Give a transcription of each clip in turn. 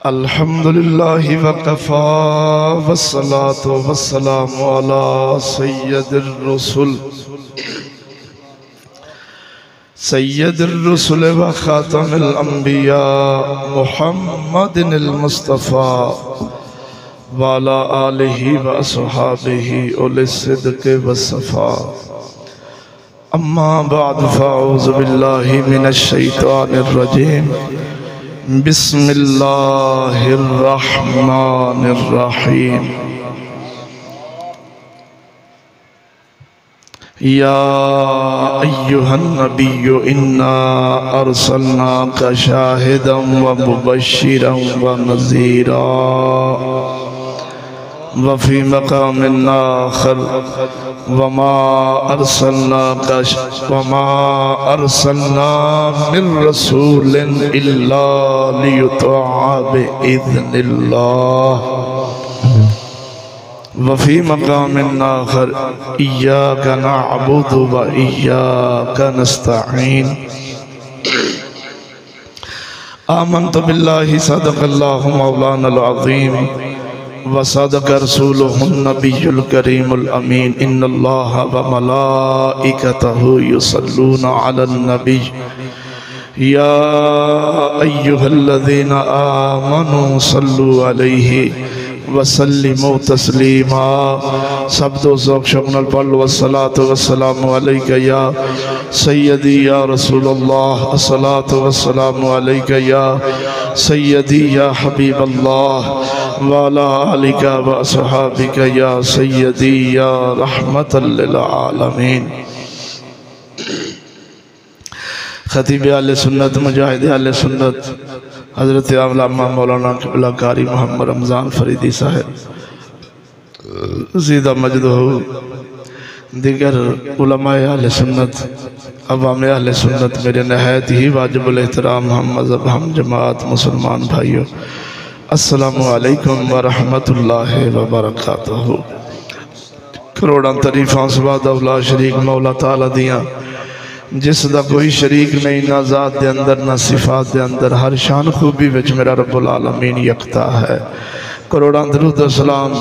अल्हम्दुलिल्लाह वकफ़ा वस्सलातु वस्सलामु अला सय्यदिर रुसूल व खातमिल अंबिया मुहम्मदिल मुस्तफ़ा व अला आलिहि व अस्हाबिहि उलिस सिद्क़ि वस्सफ़ा। अम्मा बाद फ़अऊज़ु बिल्लाहि मिनश शैतानिर रजीम। बिस्मिल्लाहिर रहमानिर रहीम। या अय्युहन नबिय्यु इन्ना अर्सलनाका शाहिदन व मुबश्शिरन व नज़ीरा व फ़ी मक़ामिन आख़र वमा अरसलना मिर रसूलिन इल्ला लियुतअ बिइज़्निल्लाह व फ़ी मक़ामिन आख़र इय्याका नअबुदु व इय्याका नस्तईन। आमन्तु बिल्लाहि सदक़ल्लाहु मौलानल अज़ीम व सदक़ रसूलुहुन नबियुल करीमुल अमीन। इन्नल्लाहा व मलाइकतहु युसल्लूना अलन नबी या अय्युहल्लज़ीना आमनू सल्लु अलैहि वसल्लिमु तस्लीमा। सब दो ज़ौक़ शौक़ नाल पढ़ लो। अस्सलातु वस्सलामु अलैका या सय्यदी या रसूलल्लाह। अस्सलातु वस्सलामु अलैका या सय्यदी या हबीबल्लाह व अला आलिका व अस्हाबिका या सय्यदी या रहमतल लिल आलमीन। खतीब आले सुन्नत मुजाहिद आले सुन्नत हज़रत अल्लामा मौलाना क़िबला कारी मोहम्मद रमज़ान फरीदी साहब ज़ीदा मजदहू, दिगर उलमाए अहले सुन्नत, अवाम अहले सुन्नत, मेरे नहायत ही वाजिबुल एहतराम हम मज़हब हम जमात मुसलमान भाइयों, अस्सलामु अलैकुम व रहमतुल्लाहि व बरकातहू। करोड़ां तरीफ़ां सवाद औला शरीक मौला ताला दियां जिसदा कोई शरीक नहीं, ना ज़ात दे अंदर ना सिफात दे अंदर, हर शान खूबी विच मेरा रब्बुल आलमीन यकता है। करोड़ां दरूद व सलाम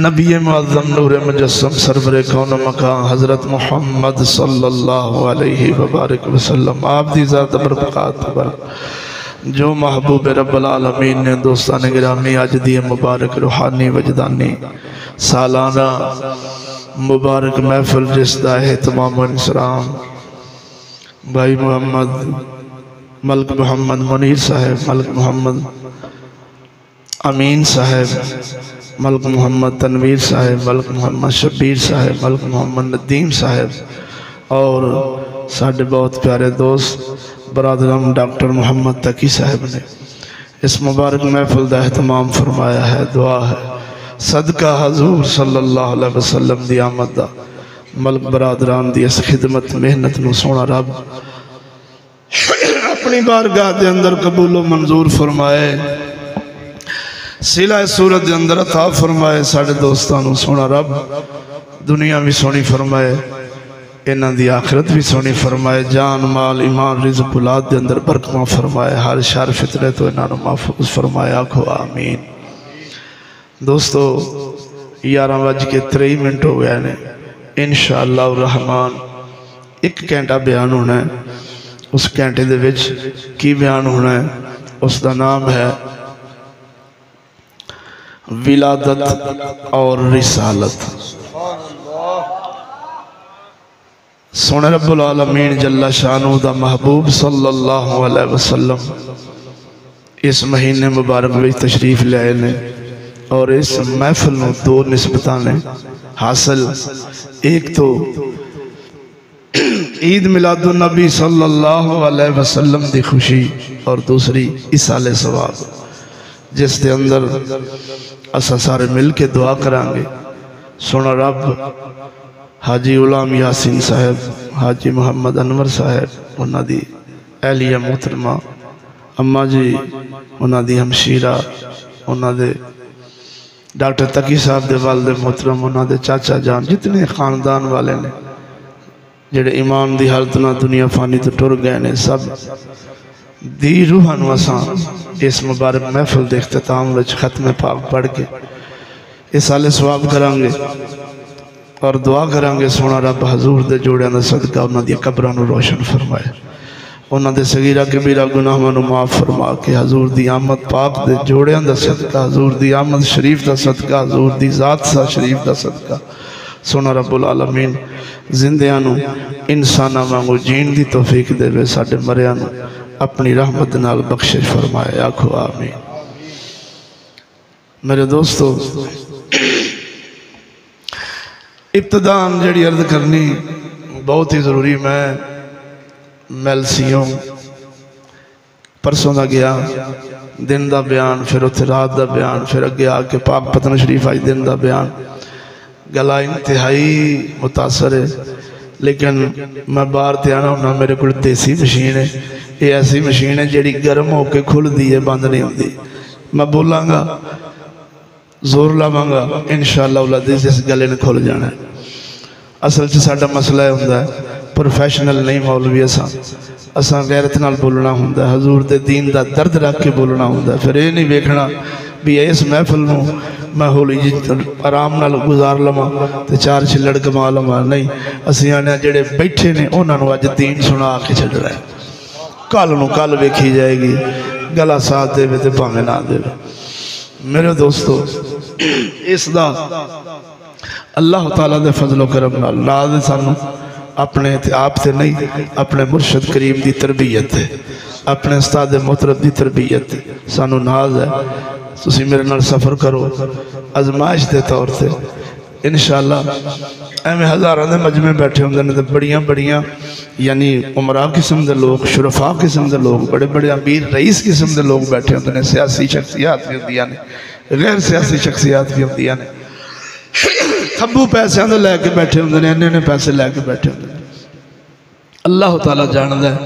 नबी मुअज़्ज़म नूर मुजस्सम सरवरे कौन मकान हज़रत मुहम्मद सल्लल्लाहु अलैहि वबारक वसल्लम आप दी ज़ात बरक़ात पर जो महबूब रब्बुल आलमीन ने दोस्तान गिरामी अज दी मुबारक रूहानी वजदानी सालाना मुबारक महफिल जिसदा एहतमाम इंसराम भाई मोहम्मद मलक मोहम्मद मुनीर साहब, मलक मोहम्मद अमीन साहब, मलक मोहम्मद तनवीर साहब, मलक मोहम्मद शब्बीर साहब, मलक मोहम्मद नदीम साहब और साढ़े बहुत प्यारे दोस्त बरादरम डॉक्टर मोहम्मद तकी साहब ने इस मुबारक महफिल का एहतमाम फरमाया है। दुआ है सदका हजूर सल्लल्लाहु अलैहि वसल्लम दी आमद दा मलक बरादरान दी इस खिदमत मेहनत नूं सोहना रब अपनी बारगाह दे अंदर कबूलो मंजूर फरमाए, सिला सूरत दे अंदर अता फरमाए। साढ़े दोस्तां नूं सोहना रब दुनिया भी सोहनी फरमाए, इन्हां दी आखिरत भी सोहनी फरमाए, जान माल ईमान रिज़्क़ औलाद दे अंदर बरकत फरमाए, हर शर फितरे तो इन्हां नूं महफूज फरमाए। आखो आमीन। दोस्तों 11:23 हो गए ने। इंशाअल्लाह रहमान एक घंटा बयान होना है। उस घंटे दे विच की बयान होना है, उसका नाम है विलादत और रिसालत। सोने रब्बुल आलमीन जल्ला शानू दा महबूब सल्लल्लाहु अलैहि वसल्लम इस महीने मुबारक में तशरीफ लाए ने और इस महफिल में दो निस्बतां ने हासिल। एक तो ईद मिलादुन नबी सल्लल्लाहु अलैहि वसल्लम की खुशी और दूसरी इसाले सवाब, जिस दे अंदर असा सारे मिल के दुआ करांगे। सोना रब हाजी गुलाम यासीन साहब, हाजी मुहम्मद अनवर साहब, उन्होंने एहलिया मोहतरमा अम्मा जी, उन्होंने हमशीरा, उन्होंने डॉक्टर तकी साहब दे वालिद मोहतरम, उन्होंने चाचा जान, जितने खानदान वाले ने जेड़े ईमान की हालत ना दुनिया फानी तो टुर गए ने, सब दी रूहां नूं असां इस मुबारक महफिल के इख्तिताम विच खत्म पाक पढ़ के इस साले सवाब करांगे और दुआ करांगे सोना रब हजूर दे जोड़ियां दा सदका उन्हां दी कब्रां नूं रोशन फरमाए, उन्हां दे सगीरा कबीरा गुनाहां नूं माफ़ फरमा के हजूर दी आमद पाक दे जोड़ियां दा सदका, हजूर दी आमद शरीफ दा सदका, हजूर दी ज़ात सा शरीफ दा सदका सोना रब्बुल आलमीन जिंदियां नूं इंसानां वांगू जीण दी तौफीक देवे, साडे मरियां नूं अपनी रहमत नाल बख्शिश फरमाए। आखो आमीन। मेरे दोस्तों, इब्तदान जड़ी अर्ज करनी बहुत ही ज़रूरी। मैं मैलसीओं परसों का गया, दिन का बयान, फिर उत्थे रात का बयान, फिर अगे आके पाक पतन शरीफ आज दिन का बयान। गला इंतहाई मुतासर है, लेकिन मैं बाहर ते आना होना, मेरे को देसी मशीन है, ये ऐसी मशीन है जी गर्म होकर खुलती है, बंद नहीं होती। मैं बोलांगा, जोर लावांगा, इंशाअल्लाह जिस गले ने खुल जाना है। असल च साडा मसला यह होंदा है, प्रोफैशनल नहीं मौलवी असां गैरत नाल बोलना होंदा है, हजूर दे दीन दा दर्द रख के बोलना होंदा है। फिर ये नहीं वेखना भी इस महफिल नूं मैं होली जी आराम नाल गुजार लवां ते चार छिल्लड़ कमा लवां, नहीं। असीं आने जेड़े बैठे ने उन्हां नूं अज दीन सुना के छड्डना है। कल नूं कल वेखी जाएगी, गला साथ देवे ते भावें ना देवे। मेरे दोस्तों, इसदा अल्लाह ताला दे फजलो करम नाल सानू अपने आप से नहीं, अपने मुर्शद करीम की तरबियत है, अपने उस्ताद मोहतरम की तरबियत सानू नाज है। तुसी मेरे नाल सफ़र करो आजमाइश के तौर पर इंशाअल्लाह। एवं हज़ारों के मजमे बैठे होंगे ने, तो बड़िया बड़िया यानी उमरा किस्म के लोग, शुरफा किस्म के लोग, बड़े बड़े अमीर रईस किस्म के लोग बैठे होंगे ने। सियासी शख्सियात भी होंदियां ने, गैर सियासी शख्सियात भी होंदियां ने। खब्बू पैसों के लैके बैठे होंगे ने, इन्ने पैसे लैके बैठे होंगे। अल्लाह ताला जानदा है,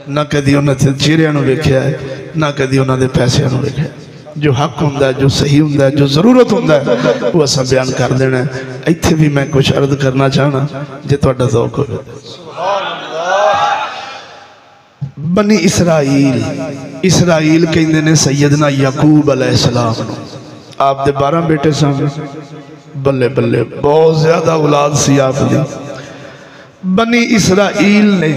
ना कदी उन्होंने चेहरिਆਂ ਨੂੰ वेख्या है, ना कदी उन्होंने पैसों को वेख्या। जो हक होंदा है, जो सही होंदा है, जो जरूरत होंदा है, वो असा बयान कर देना है। इत्थे भी मैं कुछ अर्ज करना चाहना जे तुहाडा ज़ौक होवे। बनी इसराइल कहंदे ने सैयदना याकूब अलैहिस्सलाम नूं। आप दे 12 बेटे सन, बल्ले बल्ले बहुत ज्यादा औलाद सी आपदी। बनी इसराइल ने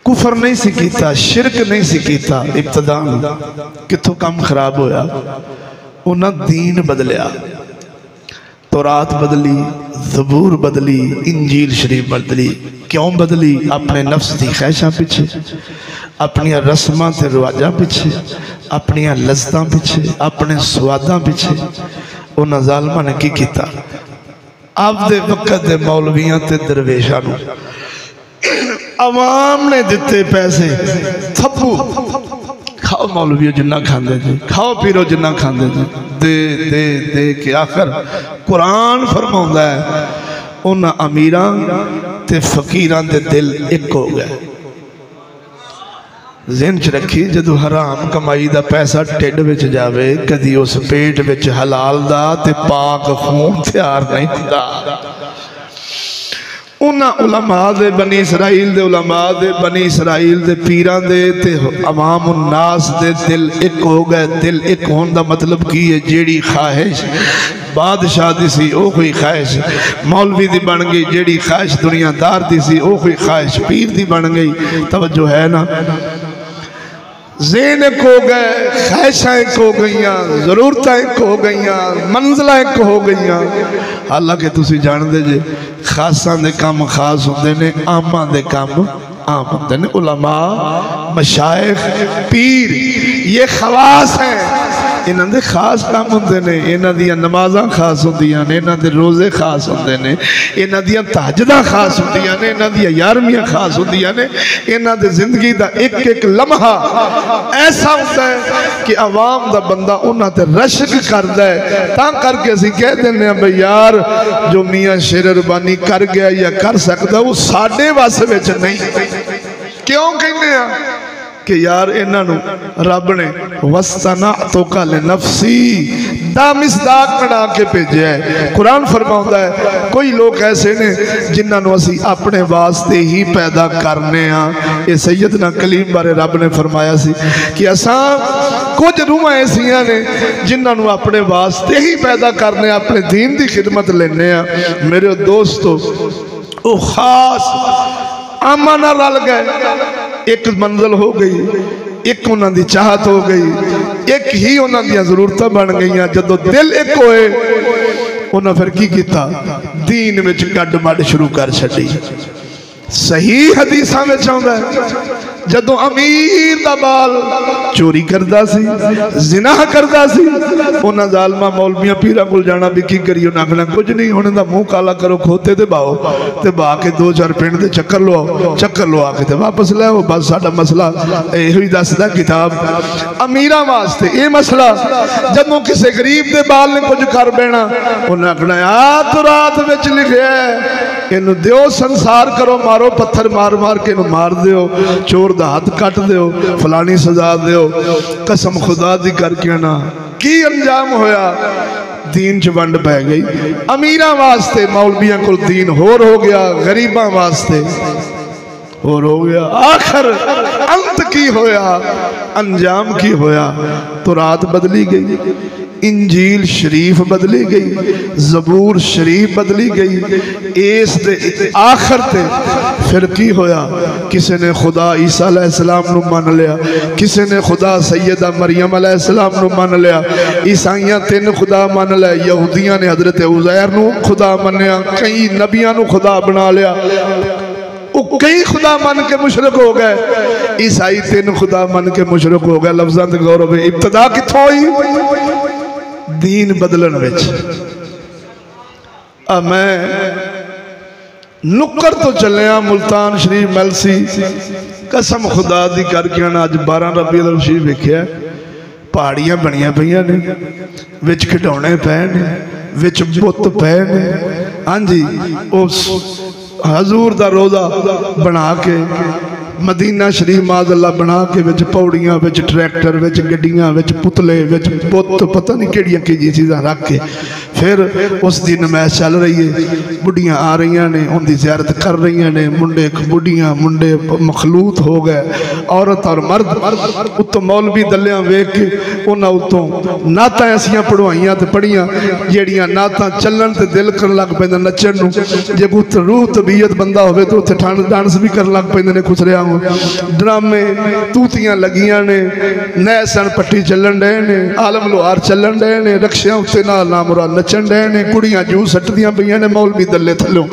कुफर नहीं सी कीता, शिरक नहीं सी कीता। इब्तदान किथों काम खराब होया, उन्हें दीन बदलिया, तौरात बदली, ज़बूर बदली, इंजील शरीफ बदली। क्यों बदली? अपने नफ्स की ख्वाहिशां पिछे, अपनिया रस्मां ते रिवाजां पिछे, अपनिया लज़्ज़तां पिछे, अपने स्वादां पिछे। उन्हें ज़ालमा ने की किया? आपदे वक़्त दे मौलवियां ते दरवेशां नूं अवाम ने दिते पैसे, थप्पू खाओ मौलवी जिन्ना खांदे जी, खाओ पीरो जिन्ना खांदे जी, दे दे दे के आखिर कुरान फरमाउंदा है उन्हां अमीरां ते फकीरां दे दिल एक हो गए। ज़हन च रखी, जदों हराम कमाई दा पैसा ढिड विच जावे, कदी उस पेट विच हलाल दा ते पाक खून तैयार नहीं हुंदा। उन्हां उलमा दे, बनी इसराइल दे उलमा दे, बनी इसराइल दे पीरां दे ते अवाम उन्नास दे दिल एक हो गए। दिल एक होने का मतलब की है? जेड़ी ख्वाहिश बादशाह दी सी ओ कोई ख्वाहिश मौलवी दी बन गई, जेड़ी ख्वाहिश दुनियादार दी सी ओ कोई ख्वाहिश पीर दी बन गई। तवज्जो है ना? ज़ेन एक हो गए, ख्वाहिशां एक हो गई, जरूरत एक हो गई, मंजिल एक हो गई। हालांकि तुसी जानते जे खासा दे काम खास होंदे ने, आमा दे काम आम होंदे ने। उलमा, मशाइख, पीर ये खवास हैं, इन्हां दे खास काम होंदे ने। इन्हां दियां नमाज़ां खास होंदियां ने, इन्हां दे रोज़े खास होंदे ने, इन्हां दियां तहज्जुदां खास होंदियां ने, इन्हां दियां यारमियां खास होंदियां ने। इन्हां दे जिंदगी दा एक एक लम्हा ऐसा होता है कि अवाम दा बंदा उन्हां ते रश्क करदा है। तां करके असीं कह दिंदे हां भाई यार जो मियां शेर रबानी कर गया या कर सकदा वो साडे वस विच नहीं। क्यों कहने कि यार इन्हों रब ने वस्तना तो कल नफसी दा मिसदाक बना के भेजा है। कुरान फरमाउंदा है कोई लोग ऐसे ने जिन्होंने असी अपने वास्ते ही पैदा करने हाँ। ये सैयदना कलीम बारे रब ने फरमाया सी कि असा कुछ रूहां ऐसियां ने जिन्होंने अपने वास्ते ही पैदा करने, अपने दीन की खिदमत लेने। मेरे दोस्तों वो खास आमा नाल रल गए, एक मंजिल हो गई, एक उन्हां दी चाहत हो गई, एक ही उन्हां दी ज़रूरतां बन गई। जदों दिल एक होए उन्हां फिर की कीता, दीन विच गड्ड मड शुरू कर छड्डी। सही हदीसां विच आउंदा है जदों अमीर दा बाल चोरी करदा सी, जिनाह करदा सी, उन्हां जालमा मौलवियां पीरां कोल जाना भी की करिए, उन्हां आखना कुछ नहीं, हुण दा मुंह काला करो, खोते ते बाओ ते बहा के 2-4 पिंड दे चक्कर लवाओ, चक्कर लवा के ते वापस लैओ, बस साडा मसला इहो ही दसदा किताब। अमीरां वास्ते ये मसला, जदों किसी गरीब दे बाल ने कुछ कर बैना, उन्हां आखना आ तो रात विच लिखिआ इनू दिओ, संसार करो, मारो पत्थर मार मार के इनू मार दिओ, चोर दा हाथ कट दिओ, फलानी सजा दिओ। कसम खुदा दी करके ना की अंजाम होया, दीन च वंड पै गई। अमीरां वास्ते मौलवियां कोल दीन होर हो गया, गरीबां वास्ते होर हो गया। आखिर अंत की होया, अंजाम की होया, तो रात बदली गई, इंजील शरीफ बदली गई, जबूर शरीफ बदली गई। इस दे आखिर ते फिर की होया, किसी ने खुदा ईसा अलैहिस्सलाम नू मान लिया, किसी ने खुदा सैयदा मरियम अलैहिस्सलाम नू मान लिया, ईसाइयां 3 खुदा मान लिया, यहूदियां ने हजरत उज़ैर नू खुदा मन्या, कई नबियां नू खुदा बना लिया, कई खुदा मन के मुशरक हो गए। ईसाई 3 खुदा मन के मुशरक हो गए। लफ्ज़ां दा गौरव, इब्तदा कित्थों हुई? दीन बदलन विच। मैं नुक्कर तो चलिया मुल्तान शरीफ मैलसी, कसम खुदा दी करके ना अज 12 रबीउल अव्वल शरीफ वेखिआ, पहाड़ियां बनिया पईयां ने, विच खिडौने पए ने, विच बुत पए ने। हाँ जी, उस हजूर दा रोज़ा बना के, मदीना शरीफ माज़अल्लाह बना के, विच पौड़ियां, विच ट्रैक्टर, विच गड्डियां, विच पुतले, विच बुत, पता नहीं किहड़ियां किहड़ियां चीज़ां रख के फिर उस दिन नमैश चल रही है। बुढ़ियां आ रही ने, उनकी ज़ियारत कर रही ने, मुंडे बुढ़ियां मुंडे मखलूत हो गए, औरत और मर्द। उत्तों मौलवी दलियां वेख के उन्हां उत्तों नातां ऐसियां पढ़वाइयां ते पढ़ियां जिहड़ियां नातां चलन ते दिल करन लग पैंदा नच्चण नूं। जे कोई रूह तबीयत बंदा होवे तो उत्थे डांस भी करन लग पैंदे ने खुसरिया ड्रामे, तूतियां लगियां ने, नैसन पट्टी चलन डे ने, आलम लोहार चलन डे ने, रक्शियां उत्ते नाल नामुरा नचन डे ने, कुड़ियां जू सटदियां पईयां ने मौलवी दल्ले थल्लों।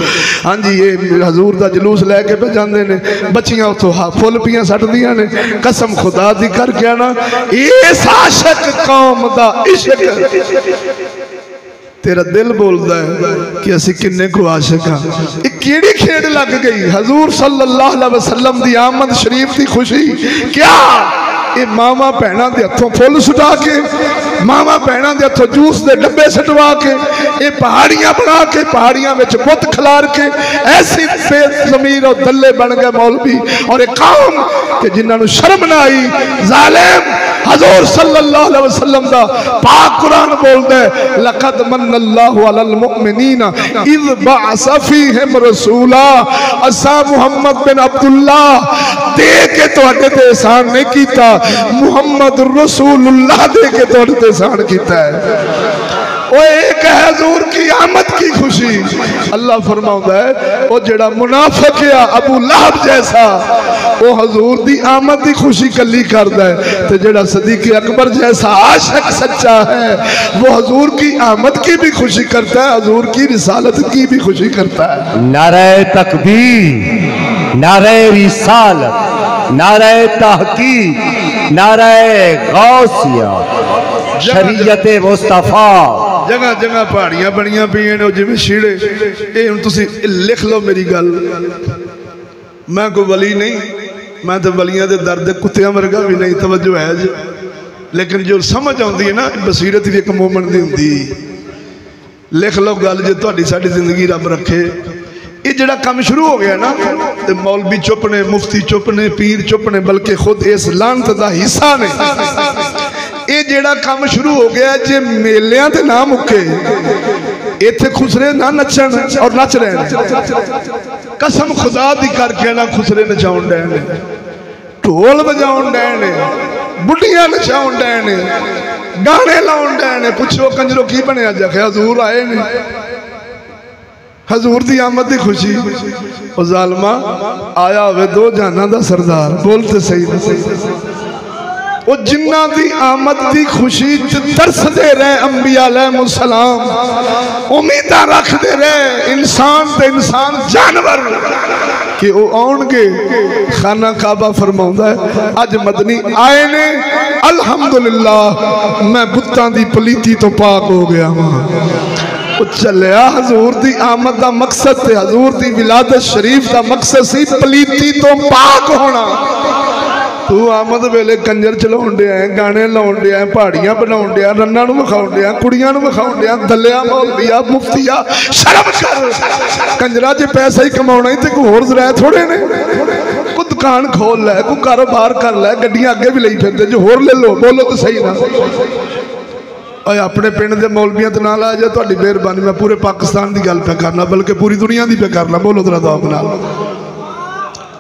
हाँ जी, ये हजूर दा जुलूस लैके पे जांदे ने, बच्चियां उत्थों फुल पियां सटदियां ने। कसम खुदा दी कर गया ना, इस आशिक कौम दा इश्क तेरा दिल बोलता है कि असी किन्ने को आशिक हाँ। एक केड़ी खेड़ लग गई हजूर सल्लल्लाहु अलैहि वसल्लम दी आमद शरीफ की खुशी। क्या ये मावा भैणों के हथों फुल सुटा के, मावा भैणों के हथों जूस के डब्बे सटवा के, ये पहाड़ियां बना के, पहाड़ियां में बुत खिलार के, ऐसी बेज़मीर और दल्ले बन गए मौलवी और एक कौम के जिन्होंने शर्म ना आई। जालिम हजूर सल्लल्लाहु अलैहि वसल्लम दा पाक कुरान बोलदा है, लक़द मन्नल्लाहु अलल मुमिनीना इज़ बअसा फीहिम रसूला। असा मुहम्मद बिन अब्दुल्लाह दे के तुहाडे ते एहसान नहीं कीता, मुहम्मद रसूलुल्लाह दे के तुहाडे ते एहसान कीता है। वो एक है हजूर की आमद की खुशी। अल्लाह फरमाउंदा है वो जेड़ा मुनाफिक है अबू लहब जैसा, वो हजूर दी आमद की खुशी कली करदा है, तो जेड़ा सदीक अकबर जैसा आशिक सच्चा है वो हजूर की आमद की भी खुशी करता है, हजूर की रिसालत की भी खुशी करता है। नारे तकबीर, नारे रिसालत, नारे तहकीक, नारे गौसिया, शरीयत मुस्तफा। जगह जगह पहाड़ियां बनिया पईयां ने जिवें छीड़े। ये हुण तुसीं लिख लो मेरी गल, मैं कोई वली नहीं, मैं तो वलियां दे दर दे कुत्तियां वर्गा भी नहीं। तवज्जो है जी, लेकिन जो समझ आउंदी है ना, बसीरत भी एक मोमन दी हुंदी। लिख लो गल, जे तुहाडी साडी जिंदगी रब रखे। ये जड़ा काम शुरू हो गया ना, तो मौलवी चुप ने, मुफ्ती चुप ने, पीर चुप ने, बल्कि खुद इस लानत दा हिस्सा ने। ये जेड़ा काम शुरू हो गया जे मेलियां ते ना मुके, इत्थे खुसरे ना नचन और नच रहे हैं। कसम खुदा दी करके ना खुसरे नचाउण डे ने, ढोल बजाउण डे ने, बुढ़ियां नचाउण डे ने, गाने लाउण डे ने। पुछो कंजरो की बनिया? जखे हजूर आए ने, हजूर दी आमद दी खुशी। ओ जालमा आया होवे दो जहाना दा सरदार, बोलते सही वो जिन्ना दी आमद दी खुशी तरसदे रहे अंबिया अलैहिमुस्सलाम, उम्मीदां रखदे रहे इंसान ते इंसान जानवर कि वो आउणगे। खाना काबा फरमाउंदा है अज मदनी आए ने, अल्हम्दुलिल्लाह मैं बुत्तां दी पलीती तो पाक हो गया वहां। चलिया हजूर दी आमद का मकसद ते हजूर दी विलादत शरीफ का मकसद सी पलीती तो पाक होना। तू आमद वेले कंजर चलाउण डिया, गाने लाउण डिया, पहाड़ियां बनाउण डिया, रन्ना नूं विखाउण डिया, कुड़ियां नूं विखाउण डिया, दलिया मौलविया मुफ्तिया। शर्म कर, कंजरा च पैसा ही कमाउणा ही ते कोई होर ज़राए थोड़े ने। कोई दुकान खोल लै, कोई कारोबार कर लै, गड्डियां अगे भी लई फिरदे, जो होर ले लो। बोलो तो सही ना। अपने पिंड के मौलवियां तो ना ला जाए, तुहाडी मेहरबानी। मैं पूरे पाकिस्तान की गल पे करना, बल्कि पूरी दुनिया की पे करना। बोलो जरा दौक नाल।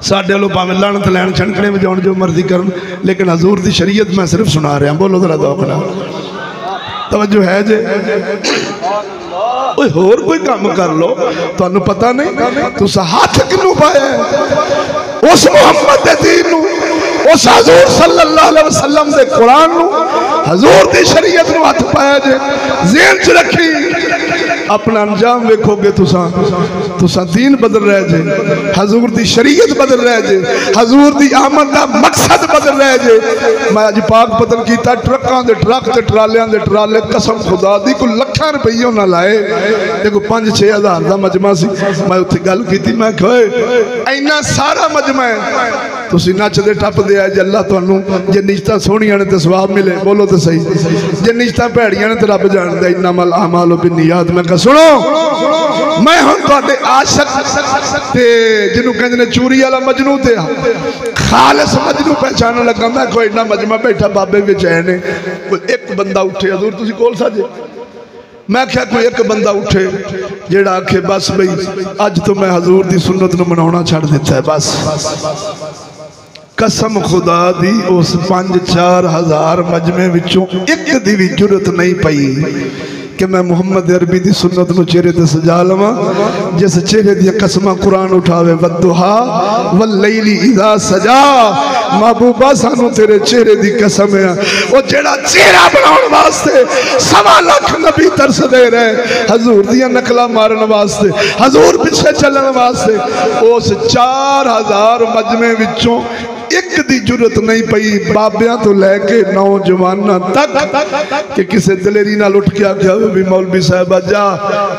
साडे वालों भावें लाणत लैन, छणकणे वजाउण, जो मर्जी करन, लेकिन हजूर की शरीयत मैं सिर्फ सुना रहा। बोलो जरा दौक नाल, तवज्जो है जे। होर कोई काम कर लो, तुहानू पता नहीं तुसां हाथ किनू पाया उस मुहम्मद दे दीन नू, उस हजूर सल्लल्लाहु अलैहि वसल्लम दे कुरान नू, हजूर दी शरीयत नू हाथ पाया जे। ज़हन च रखी, अपना अंजाम वेखोगे तुसां दीन बदल रहे जे, हजूर दी शरीयत बदल रहे जे, हजूर दी आमद दा मकसद बदल रहे जे। मैं अज पाक बदल किया, ट्रकों के ट्रक ते ट्रालियां दे ट्राले, कसम खुदा दी कोई लाखां रुपये उन्हें लाए, देखो 5-6 हज़ार का मजमा सी। मैं उत्थे गल की, मैं कहे इन्ना सारा मजमा है, तुसीं नचदे टपदे आ जे अल्लाह तुहानू जे निजतां सोहणियां ने ते सवाब मिले। बोलो तो सही, जे निजतां भैड़ियां ने ते रब जानदा इन्नमल अमालु बिन्नियात। मैं कहा सुनो, मैं हुण तुहाडे आशिक ते जिन्हों कहंदे ने चूरी वाला मजनू ते खालिस मजनू पहचानण लगा। मैं कोई इन्ना मजमा बैठा बाबे विच है ने, कोई एक बंदा उठे, हजूर तुसीं कोल साजे। मैं क्या कोई एक बंदा उठे जेड़ा आखे बस बई अज तो मैं हजूर की सुन्नत नूं मनाउणा छड्ड दिता है बस। कसम खुदा दी उस 5-4 हज़ार मजमे विचों एक दी भी जुरत नहीं पई कि मैं मुहम्मद अरबी की सुन्नत नूं चेहरे ते सजा लवां। जिस चेहरे दी कसमां कुरान उठावे, वद्दुहा वल्लैली इज़ा सजा। महबूबा सानू तेरे चेहरे की कसम है, वो जेड़ा चेहरा बनाने वास्ते 1.25 लाख नबी तरसदे रहे, हजूर दिया नकला मारन वास्ते, हजूर पिछे चलन वास्ते। उस 4000 मजमे विचों एक दी जुरत नहीं पई बाबियां तो लैके नौजवाना तक कि किसी दलेरी नाल उठ के आख्या भी मौलवी साहब जा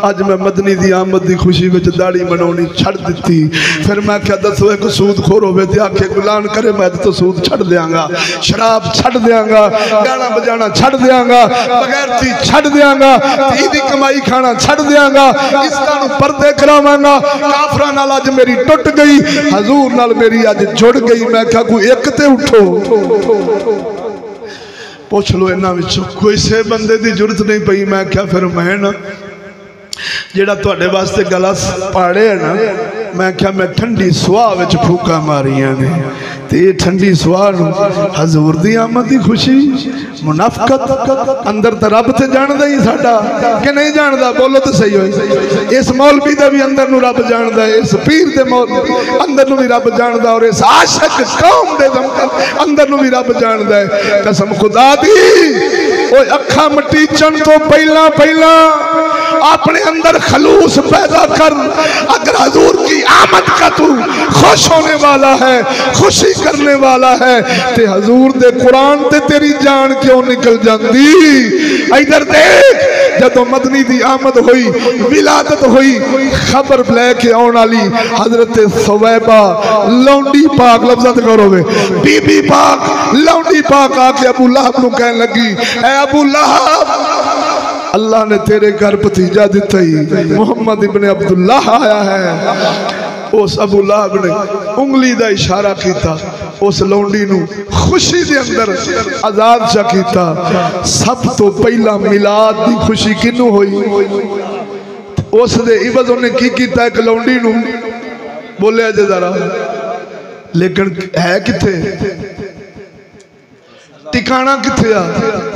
अज मैं मदनी दी आमद की खुशी में दाड़ी मनाउणी छड़ दी। फिर मैं क्या दसो एक सूद खोर होवे ते आखे गुलान करे मैं तो सूद छड़ देंगा, शराब छड़ देंगा, गाना बजाना छड़ देंगा, बगैरती छड़ देंगा, ईदी कमाई खाना छड़ देंगा, इसका पर्दे करावांगा, काफरां नाल अज मेरी टुट गई, हजूर नाल मेरी अज जुड़ गई। मैं क्या कोई एक ते उठो पूछ लो इन्हां विचों कोई से बंदे की जरूरत नहीं पई। मैं क्या फिर मैं ना जेड़ा तुहाडे वास्ते गला पाड़े है ना, मैं क्या मैं ठंडी सुआह विच फूका मारियां ने ते ठंडी सुआह हजूर दी आमद की खुशी मुनाफकत अंदर तो रब ते जानदा ही साडा कि नहीं जानदा। बोलो तो सही हो। इस मौलवी दा भी अंदर नूं रब जानदा है, इस पीर दे अंदर नूं भी रब जानदा और इस आशिक कौम दे अंदर नूं भी रब जानदा है। कसम खुदा दी ओए अखा मटीचण तो पहला पहला अपने अंदर खलूस पैदा कर। अगर हजूर की आमद का तू खुश होने वाला है, खुशी करने वाला है, ते हजूर दे कुरान ते तेरी जान क्यों निकल जाती। इधर देख जदों मदनी दी आमद हुई, विलादत हुई, खबर लैके आने वाली हजरत सुवैबा लौंडी पाक लफ्ज़ करो बीबी पाक लौंडी पाक आके अबू लहब नूं कहन लगी, ऐ अबू लहब अल्लाह ने तेरे घर भतीजा दिता ही मुहम्मद इब्ने अब्दुल्लाह आया है। उस अबू लहब ने उंगली का इशारा किया, उस लौंडी नूं खुशी दे अंदर आजाद चा किया। सब तो पहला मिलाद की खुशी किनू हुई? उस दे इवज उन्हें की किया? एक लौंडी नूं बोलिया जे जरा, लेकिन है किथे? टिकाना किथे आ?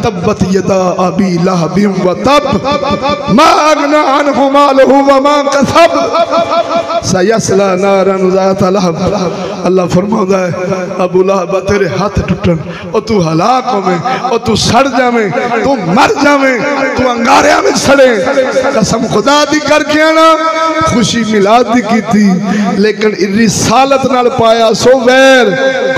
तब्बत यदा अबी लहबिम व तब मा अगना अन्हु मालुहु व मा कसब सयस्ला नारन ज़ात लहब। अल्लाह फरमाता है अबू लहब तेरे हाथ टुटन और तू हलाक होवे और तू सड़ जावे, तू मर जावे, तू अंगारिया में सड़े। कसम खुदा दी करके आना खुशी मिलाद दी कीती, लेकिन रिसालत नाल पाया सो वैर,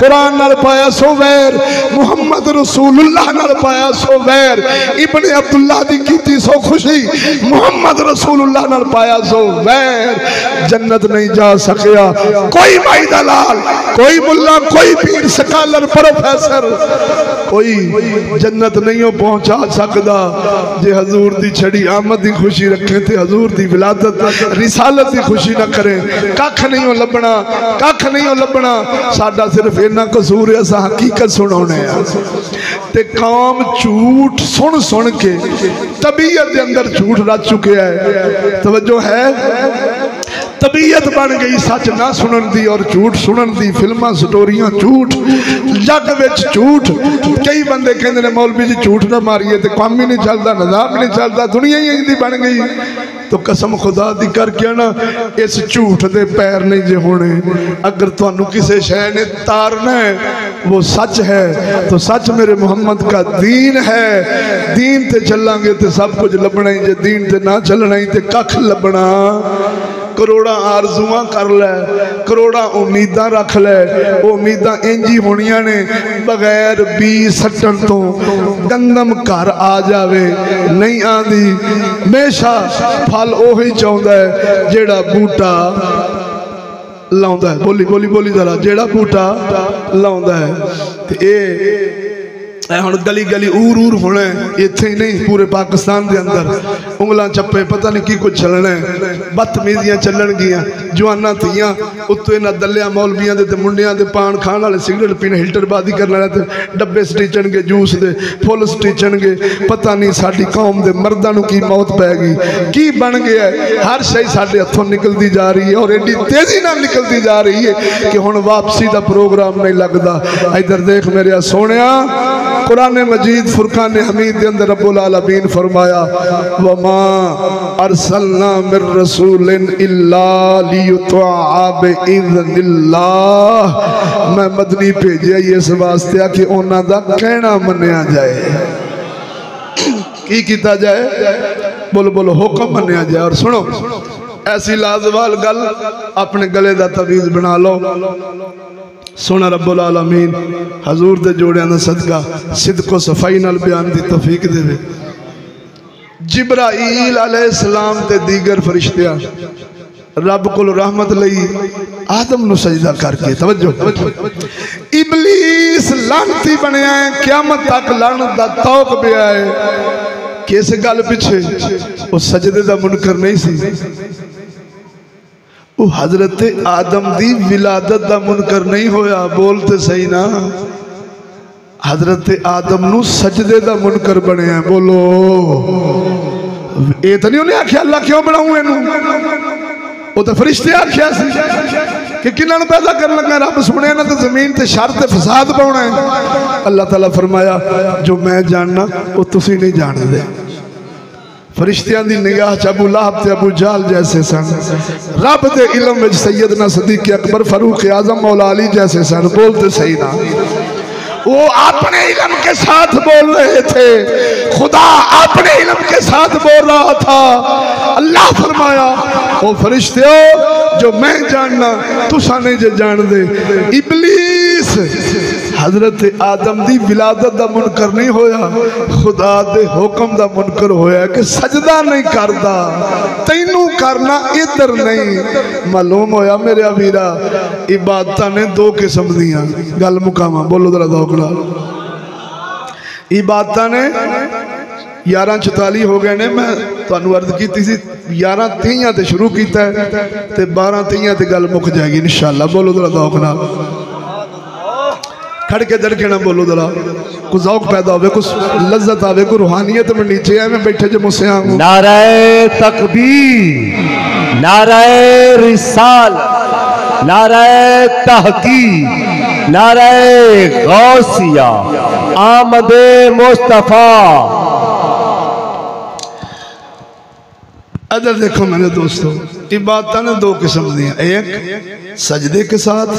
कुरान नाल पाया सो वैर, मुहम्मद रसूलुल्लाह नाल पाया सो वैर। इब्ने अब्दुल्लाह दी कीती सो खुशी, मुहम्मद रसूलुल्लाह नाल पाया सो वैर। जन्नत नहीं जा सकिया कोई माई दलाल, कोई मुल्ला, कोई पीर, स्कॉलर, प्रोफेसर, कोई जन्नत नहीं हो पहुंचा सकता जे हजूर दी छड़ी आमद की खुशी रखे थे हजूर दी विलादत रिसालत की खुशी ना करे। कख नहीं हो लभना, कख नहीं हो लभना। साडा सिर्फ इन्ना कसूर है, असां हकीकत सुनाउने आ ते कौम झूठ सुन सुन के तबीयत के अंदर झूठ रच चुके है। तवज्जो है, तबीयत बन गई सच ना सुनन दी और झूठ सुनन दी। फिल्मां स्टोरियां झूठ, जग विच झूठ। कई बंदे कहते हैं मौलवी जी झूठ ना मारिए तो काम ही नहीं चलता, निजाम नहीं चलता, दुनिया ही इंदी बन गई। तो कसम खुदा दी करके ना इस झूठ दे पैर नहीं जे होने। अगर तुहानू किसी शय ने तारना है वो सच है तो सच मेरे मुहम्मद का दीन है। दीन ते चलांगे तो सब कुछ लभना ही, जे दीन ते ना चलना ही तो कख लभना। करोड़ा आरजुआ कर लै, करोड़ा उम्मीदा रख लै, उम्मीदा इंजी होनिया ने बगैर बी सट्टन तो गंदम घर आ जावे नहीं आंदी। हमेशा फल ओही चाहुंदा है जेड़ा बूटा लाउंदा है। बोली बोली बोली जरा, जेड़ा बूटा लाउंदा है। ते हुण गली गली ऊर ऊर होना है, इत्थे ही नहीं पूरे पाकिस्तान के अंदर उंगलां चप्पे पता नहीं की कुछ चलना है। बदतमीजियां चलन गियां, जवाना थियां उत्तों इन्हां दलिया मौलवियां दे ते मुंडियां दे पान खाण वाले, सिगरेट पीने, हिल्टरबाजी करने वाले ते डब्बे स्टिचणगे, जूस दे फुल स्टिचणगे। पता नहीं साडी कौम दे मर्दां नूं की मौत पै गई, की बन गया। हर शय साडे हत्थों निकलती जा रही है और एडी तेजी नाल निकलती जा रही है कि हुण वापसी का प्रोग्राम नहीं लगता। इधर देख मेरे सोहणिया, कुरान मजीद फुरकान हमीद के अंदर रब्बुल आलमीन फरमाया वमा अरसलना मिर रसूलिन इल्ला लियुतआ बिइज़्निल्लाह। मैं मदनी भेजिया इस वास्ते कि उन्हां दा कहना मन्निया जाए। की कीता जाए? बोलो बोलो, हुक्म मन्निया जाए। और सुनो ऐसी लाजवाल गल, अपने गले का तवीज़ बना लो। सोना रब्बुल आलमीन हजूर दे जोड़ियां दा सदका सिदको सफाई नाल बयान दी तौफीक देवे। जिब्राईल अलैहिस्सलाम ते दीगर फरिश्तियां रब कोल रहमत लई आदम नु सजदा करके, तवज्जो, इबलीस लानती बनया है, क़यामत तक लानत दा तौक पिया है। किस गल पिछे? वो सजदे दा मुनकर नहीं सी, वो हजरत आदम दी विलादत दा मुनकर नहीं होया। बोलते सही ना, हजरत आदम नु सजदे दा मुनकर बने। बोलो, ये तो नहीं उन्हें आख्या अल्लाह क्यों बनाऊं इनू, वो तो फरिश्ते आख्या कि किन्हां नूं पैदा कर लगा। रब सुने ना तो जमीन ते शर ते फसाद पाउणा है। अल्लाह ताला फरमाया जो मैं जानना वो तुसी नहीं जानदे। फरिश्तियां दी निगाह च अबू लहब ते अबू जहल जैसे सन, रब दे इल्म विच सैयदना सदीक अकबर फारूक आजम मौला अली जैसे सन। बोलते सही ना, वो अपने इल्म के साथ बोल रहे थे, खुदा अपने इल्म के साथ बोल रहा था। अल्लाह फरमाया ओ फरिश्तियों जो मैं जानना तुसा नहीं जे जान दे। इबलीस हजरत आदम दी विलादत दा मुनकर नहीं होया, खुदा दे हुक्म दा मुनकर होया कि सजदा नहीं करदा, तैनू करना इधर नहीं। मालूम होया मेरे वीरा इबादत ने दो किस्म दियां। गल मुकावा, बोलो जरा दौकला। इबादत ने 11:44 हो गए ने। मैं तुहानू अर्ज की सी 11:30 ते शुरू किया ते 12:30 ते गल मुक जाएगी इंशाअल्लाह। बोलो जरा दौक नाल खड़ के दड़के ना बोलो जरा, कुछ ज़ौक पैदा हो, कुछ लज्जत आवे, कुछ रूहानियत में नीचे एवं बैठे जो मुझसे आऊँ। नाराए तकबीर, नाराए रिसाल, नाराए तहकीक, नाराए गौसिया, आमदे मुस्तफा। अदर देखो मेरे दोस्तों, इबादत ने दो किस्म दी, एक सजदे के साथ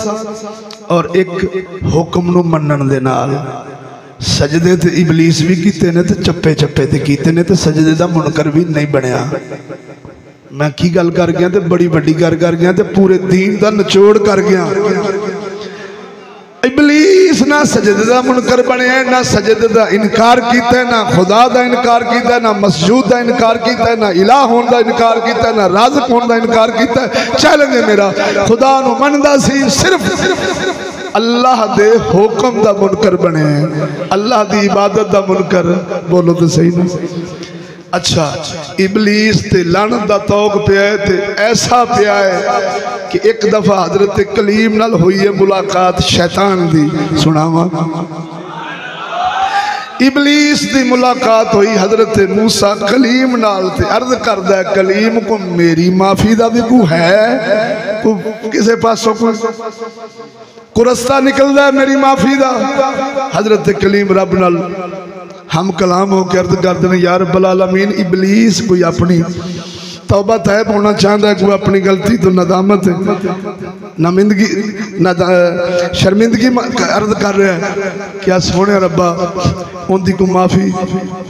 और एक हुक्म नू मनन दे नाल। सजदे ते इबलीस भी कीते ने ते चप्पे चप्पे ते कीते ने ते सजदे दा मुनकर भी नहीं बनया। मैं की गल कर गया ते बड़ी वड्डी गल कर गया ते पूरे दीन दा निचोड़ कर गया। इबलीस ना सजदे दा मुनकर बनया, ना सजदे दा इनकार कीता, ना खुदा दा इनकार कीता, ना मसजूद दा इनकार कीता, ना इलाह होने दा इनकार कीता, ना राज़िक होने दा इनकार कीता। चैलेंज है मेरा, खुदा नू मनदा सी, सिर्फ अल्लाह दे हुक्म दा मुनकर बने, अल्लाह दी इबादत दा मुनकर। बोलो तो सही ना। अच्छा, इबलीस ते लानत दा तौक पिया है ते ऐसा पिया है कि एक दफा हजरत कलीम नाल हुई है मुलाकात शैतान दी। सुनावा, इबलीस दी मुलाकात हुई हजरत मूसा कलीम नाल ते अर्ज करदा है कलीम को मेरी माफी दा भी को है, को किसे पासों को रस्ता निकलदा है मेरी माफी दा। हजरत कलीम रब नाल हम कलाम हो के अर्ज करते हैं, यार रब्बुल आलमीन, इबलीस कोई अपनी तौबा तैब होना चाहता है, कोई अपनी गलती तो नदामत नमिंदगी शर्मिंदगी अर्ज कर रहा है। क्या सोने रब्बा उनकी को माफ़ी।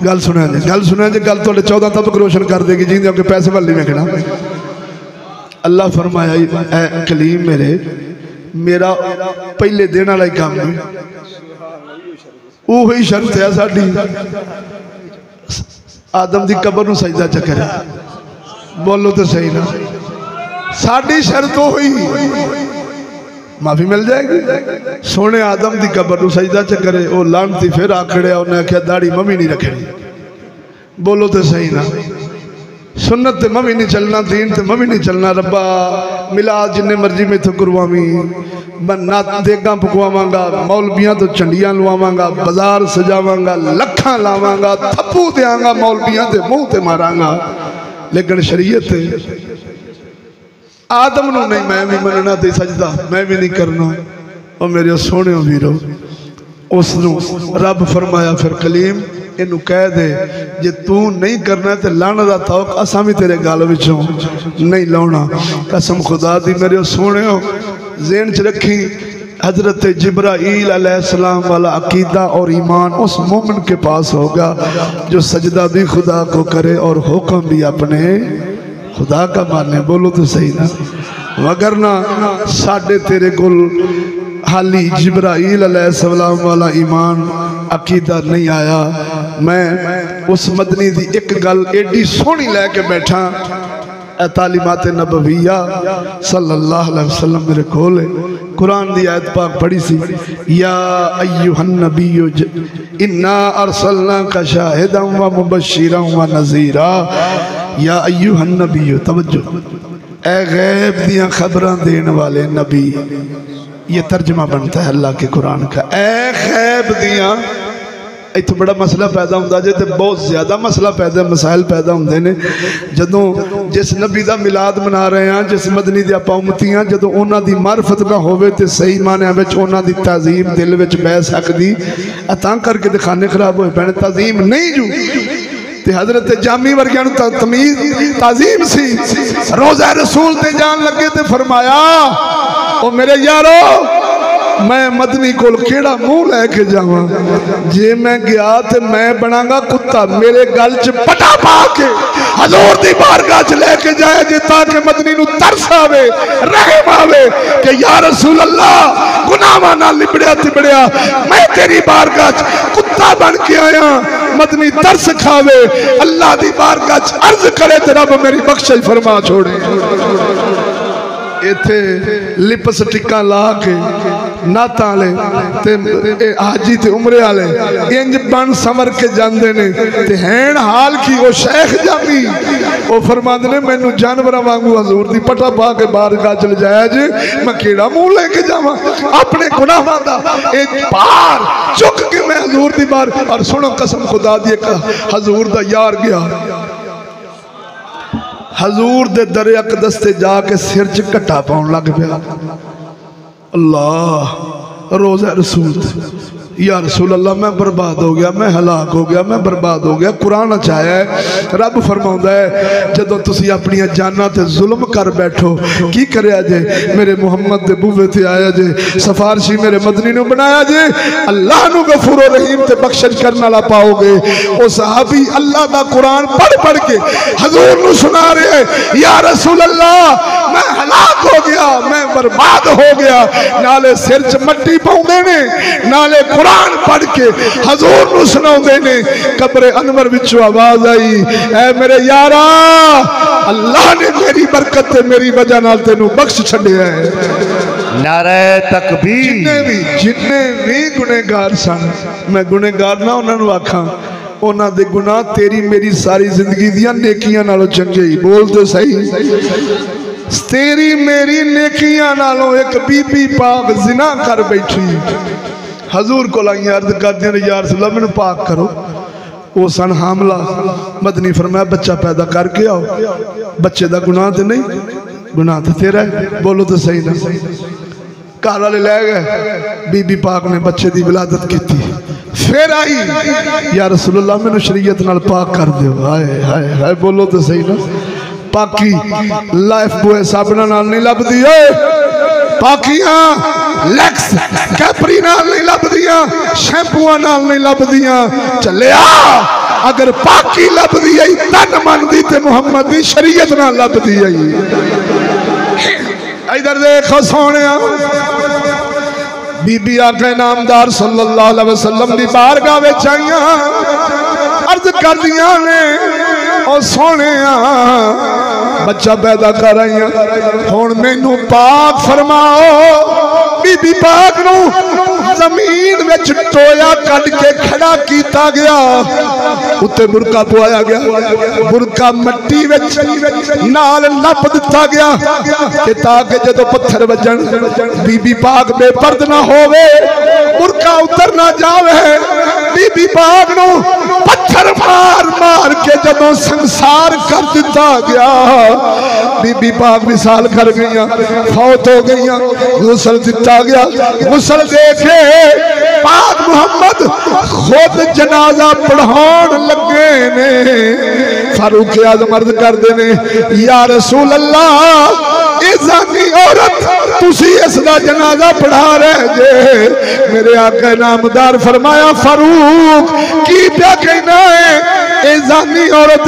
गल सुनिया जी, गल सुनिया जी, गल थोड़े 14 तबक रोशन कर देगी जी के पैसे वाली वेखना। अल्लाह फरमाया, ऐ कलीम मेरे, मेरा पहले दिन वाला ही काम है, वही शर्त है साड़ी, आदम की कबर नूं सजदा चक्कर। बोलो तो सही ना, साड़ी शर्त हुई माफी मिल जाएगी। सोने आदम की कबर नूं सजदा चक्कर, वो लानती फिर आखड़िया, उन्हें आख्या दाढ़ी मम्मी नहीं रखनी। बोलो तो सही ना, सुन्नत ते मम्मी नहीं चलना, दीन ते मम्मी नहीं चलना। रब्बा मिलाद जिन्ने मर्जी में तो करवावी, मैं ना देगा पकवावांगा, मौलवियां तो झंडियां लवावांगा, बाजार सजावांगा, लखा लावांगा, थप्पू देंगा, मौलवियां के मुंह ते मारांगा, लेकिन शरीयत आदम नूं नहीं मैं भी मनना ते सजदा मैं भी नहीं करना। और मेरे सोने वीरो, उसनूं रब फरमाया फिर कलीम इनू कह दे, जे तू नहीं करना तो लाने का तौक असा भी तेरे गल विचों नहीं लाना। कसम खुदा दी मेरे सोने ज़हन च रखी, हजरत जिब्राईल अलैहिस्सलाम वाला अकीदा और ईमान उस मोमिन के पास होगा जो सजदा भी खुदा को करे और हुक्म भी अपने खुदा का माने। बोलो तो सही ना, मगर ना साढ़े तेरे कोल हाली जिब्राईल अलैहिस्सलाम वाला ईमान अकीदा नहीं आया। मैं उस मदनी दी एक गल एडी सोहनी लैके बैठा, तालीमात नबविया सल्लल्लाहु अलैहि वसल्लम मेरे कोल कुरान दी आयत पाक पढ़ी सी, या अय्युहन नबिय्यु इन्ना अरसलनाका शाहिदन व मुबश्शिरन व नज़ीरा। या अय्युहन नबिय्यु, तवज्जो, ए गैब दियां खबरां देने वाले नबी, ये तर्जमा बनता है अल्लाह के कुरान का। ए गैब दियां, इतों बड़ा मसला पैदा होता जे, तो बहुत ज्यादा मसला पैदा मसाइल पैदा होंगे ने जदों जिस नबी का मिलाद मना रहे हैं, जिस मदनी दी आपां उम्मती हां, जदों उन्हां दी मार्फत ना होवे ते सही मानिया विच उन्हां दी ताज़ीम दिल विच बह सकदी। तां करके ते खाने खराब होए पैणे, ताज़ीम नहीं जू ते हजरत जामी वर्गियां नूं तमीज़ ताज़ीम सी। रोज़ा रसूल ते जान लगे ते फरमाया, ओ मेरे यारो मैं मदनी कोल केड़ा मुंह लैके जावां, जे मैं गया तो मैं बनांगा कुत्ता, मेरे गल च पटा पा के हजूर दी बारगाह च लैके जाए जे, ताकि मदनी नूं तरस आवे, रहम आवे कि या रसूल अल्लाह गुनाहां नाल लिबड़िया तिबड़िया मैं तेरी बारगाह च कुत्ता बन के आया, मदनी तरस खावे, अल्लाह दी बारगाह च अर्ज करे ते रब मेरी बख्शिश फरमा छोड़े। इत्थे लिपस्टिकां ला के नात वाले ते हाजी ते उमरे वाले इंज बन संवर के जाते ने ते हैन हाल की वो शेख जामी वो फरमाते ने मैनू जानवरों वांगू हजूर दी पटा पा के बाहर गा चल जाया जे मैं केड़ा मुंह लेके जावां अपने गुनाहां दा ए पार चुक के मैं हजूर दी बार। और सुनो कसम खुदा दी हजूर दा यार गया हजूर दे दरे अकदस ते जाके सिर च घट्टा पाउन लग पिया। अल्लाह रोज़ा रसूल या रसूल अल्लाह मैं बर्बाद हो गया मैं हलाक हो गया मैं बर्बाद हो गया। कुरान चाया है रब फरमाउंदा है जदों तुसी अपनी जाना ते जुल्म कर बैठो की करया जे मेरे मुहम्मद दे बूहे ते आया जे सफारशी मेरे मदनी नू बनाया जे अल्लाह नू गफूर रहीम ते बख्शिश करने वाला पाओगे। ओ सहाबी अल्लाह दा कुरान पढ़ पढ़ के हजूर नू सुना रहे या रसूल अल्लाह मैं हलाक हो गया मैं बर्बाद हो गया। नाले सिर च मट्टी पाउंदे ने नाले कुरान पढ़ के हजूर नू सुनाउंदे ने। कब्रे अनवर विचों आवाज आई ऐ मेरे यारा अल्लाह ने मेरी बरकत ते मेरी वजह नाल तेनू बख्श छड्डिया है। नारे तकबीर। जिन्ने भी गुनेगार सन मैं गुनेगार ना उन्हां नू आखां उन्हां दे गुनाह तेरी मेरी सारी जिंदगी दियां नेकियां नालों चंगे ही। बोल तो सही तेरी मेरी नेकियां नालों एक बीबी पाक जिना कर बैठी हजूर को अर्ज कर यार रसूलल्लाह मैनू पाक करो। वो सन हामला मदनी फरमाया बच्चा पैदा करके आओ बच्चे का गुनाह तो नहीं गुनाह तो तेरा है। बोलो तो सही ना घर वाले लै गए बीबी पाक ने बच्चे की विलादत की फिर आई या रसूलल्लाह मैनू शरीयत नाल पाक कर दो। हाय हाय हाय बोलो तो सही ना पाकी लाइफ बॉय साबना नाल नहीं लभदी पाकियां लैक्स कैपरी नाल नहीं लभदियां शैंपूआं नाल नहीं लभदियां। चलिया अगर पाकी लभदी आई तन मन दी ते मुहम्मद दी शरीयत नाल लभदी आई। इधर देखो सोनिया बीबी आके नामदार सल्लल्लाहु अलैहि वसल्लम दी बारगाह विच आईयां अर्ज करदियां ने ओ सोने बच्चा पैदा कर आई हुण मैनू पाक फरमाओ। बीबी पाक नू जमीन विच टोया कट के खड़ा किया गया उत्ते बुरका पवाया गया बुरका मट्टी विच नाल नप दिता गया कि ताकि जदों पत्थर वजन बीबी पाक बेपर्द ना होवे बुरका उतर ना जावे। बीबी पाक नू पत्थर मार मार के जदों संसार कर दिता गया बीबी पाक विसाल कर गई फौत हो गई गुसल दिता गया। गुसल देखे पाक मुहम्मद खुद जनाजा पढ़ाउण लगे ने। फारूक आज़म अर्ज करते ने या रसूल अल्लाह जानी औरत तुसी इसका जनाजा पढ़ा रहे जे। मेरे आका नामदार फरमाया फारूक की क्या कहना है जानी औरत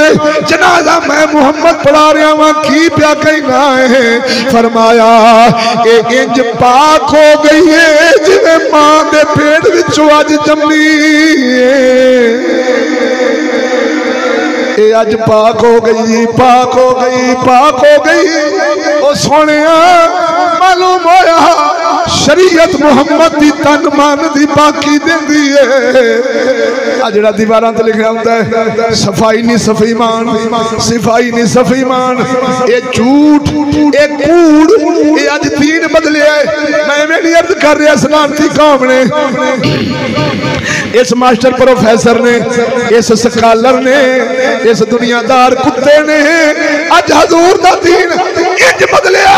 जनाजा मैं मुहम्मद पढ़ा रहा वहां की क्या कहना है। फरमाया इंज पाक हो गई है जिवें मां दे पेट विचों अज जम्मी अज पाक हो गई पाक हो गई पाक हो गई। ओ सोने मालूम होया शरीयत मुहम्मद दी तन मन दी बाकी देंदी है। जड़ा दीवारां ते लिखा होता है सफाई नहीं सफी मान सिफाई नहीं सफी मान ये झूठ ये कूड़ ये अज दीन बदले मैं नहीं अर्ज कर रहा सलामती कौम ने इस मास्टर प्रोफेसर ने इस स्कॉलर ने इस दुनियादार कुत्ते ने अज हजूर दा दीन इंज बदलिया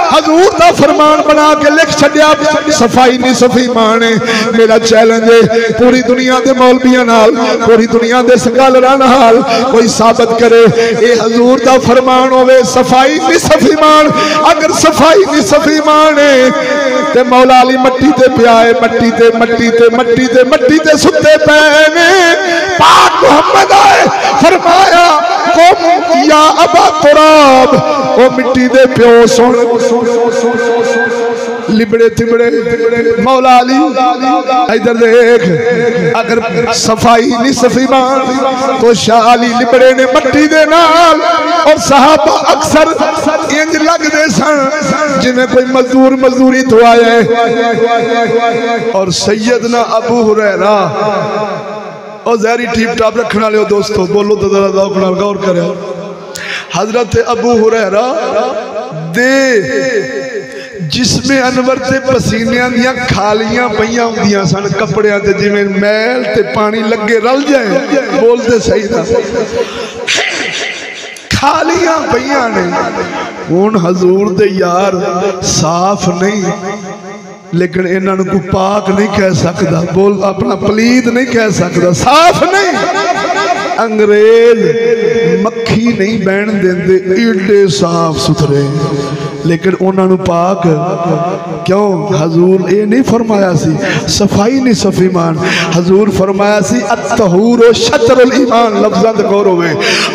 हजूर दा फरमान बना के लिख छड्या सफाई नहीं सफी माने। मेरा चैलेंज है पूरी दुनिया के मौलवियां नाल पूरी दुनिया के स्कॉलरां नाल कोई साबित करे ये हजूर दा फरमान होवे सफाई नहीं सफी मान। अगर सफाई नहीं सफी माने ते मौला अली मट्टी ते पिया है मट्टी ते मट्टी ते मट्टी ते मट्टी ते सुते पे ने। पाक मुहम्मद आए फरमाया या अबा तुराब ओ मिट्टी दे प्यो सुन लिबड़े तिबड़े मौला अली इधर देख अगर सफाई नहीं सफी मान तो शाह अली लिबड़े ने मट्टी दे नाल और साहबा अक्सर इंज लगदे सन जिवें कोई मजदूर मजदूरी तो आया है। और सैयदना अबू हुरैरा और जहरी टीप टाप रखने वाले दोस्तों बोलो तो जरा ज़ौक़ नाल गौर करो। हजरत अबू हुरैरा दे जिसमें अनवर ते पसीनियां दियां खालियां पईयां हुंदियां सन कपड़ियां ते जिवें मैल ते पानी लगे रल जाए बोलते सही ना खालियां पईयां ने। हुण हजूर दे यार साफ नहीं लेकिन इन्हां नूं कोई पाक नहीं कह सकता बोल अपना पलीद नहीं कह सकता साफ नहीं। अंग्रेज मक्खी नहीं बहन देंदे एडे साफ सुथरे लेकिन उन्होंने पाक क्यों हजूर ये नहीं फरमाया सी सफाई नहीं सफी मान हजूर फरमाया सी अत्तहूरो शतरुल ईमान लफ्ज़ां ते गौर होवे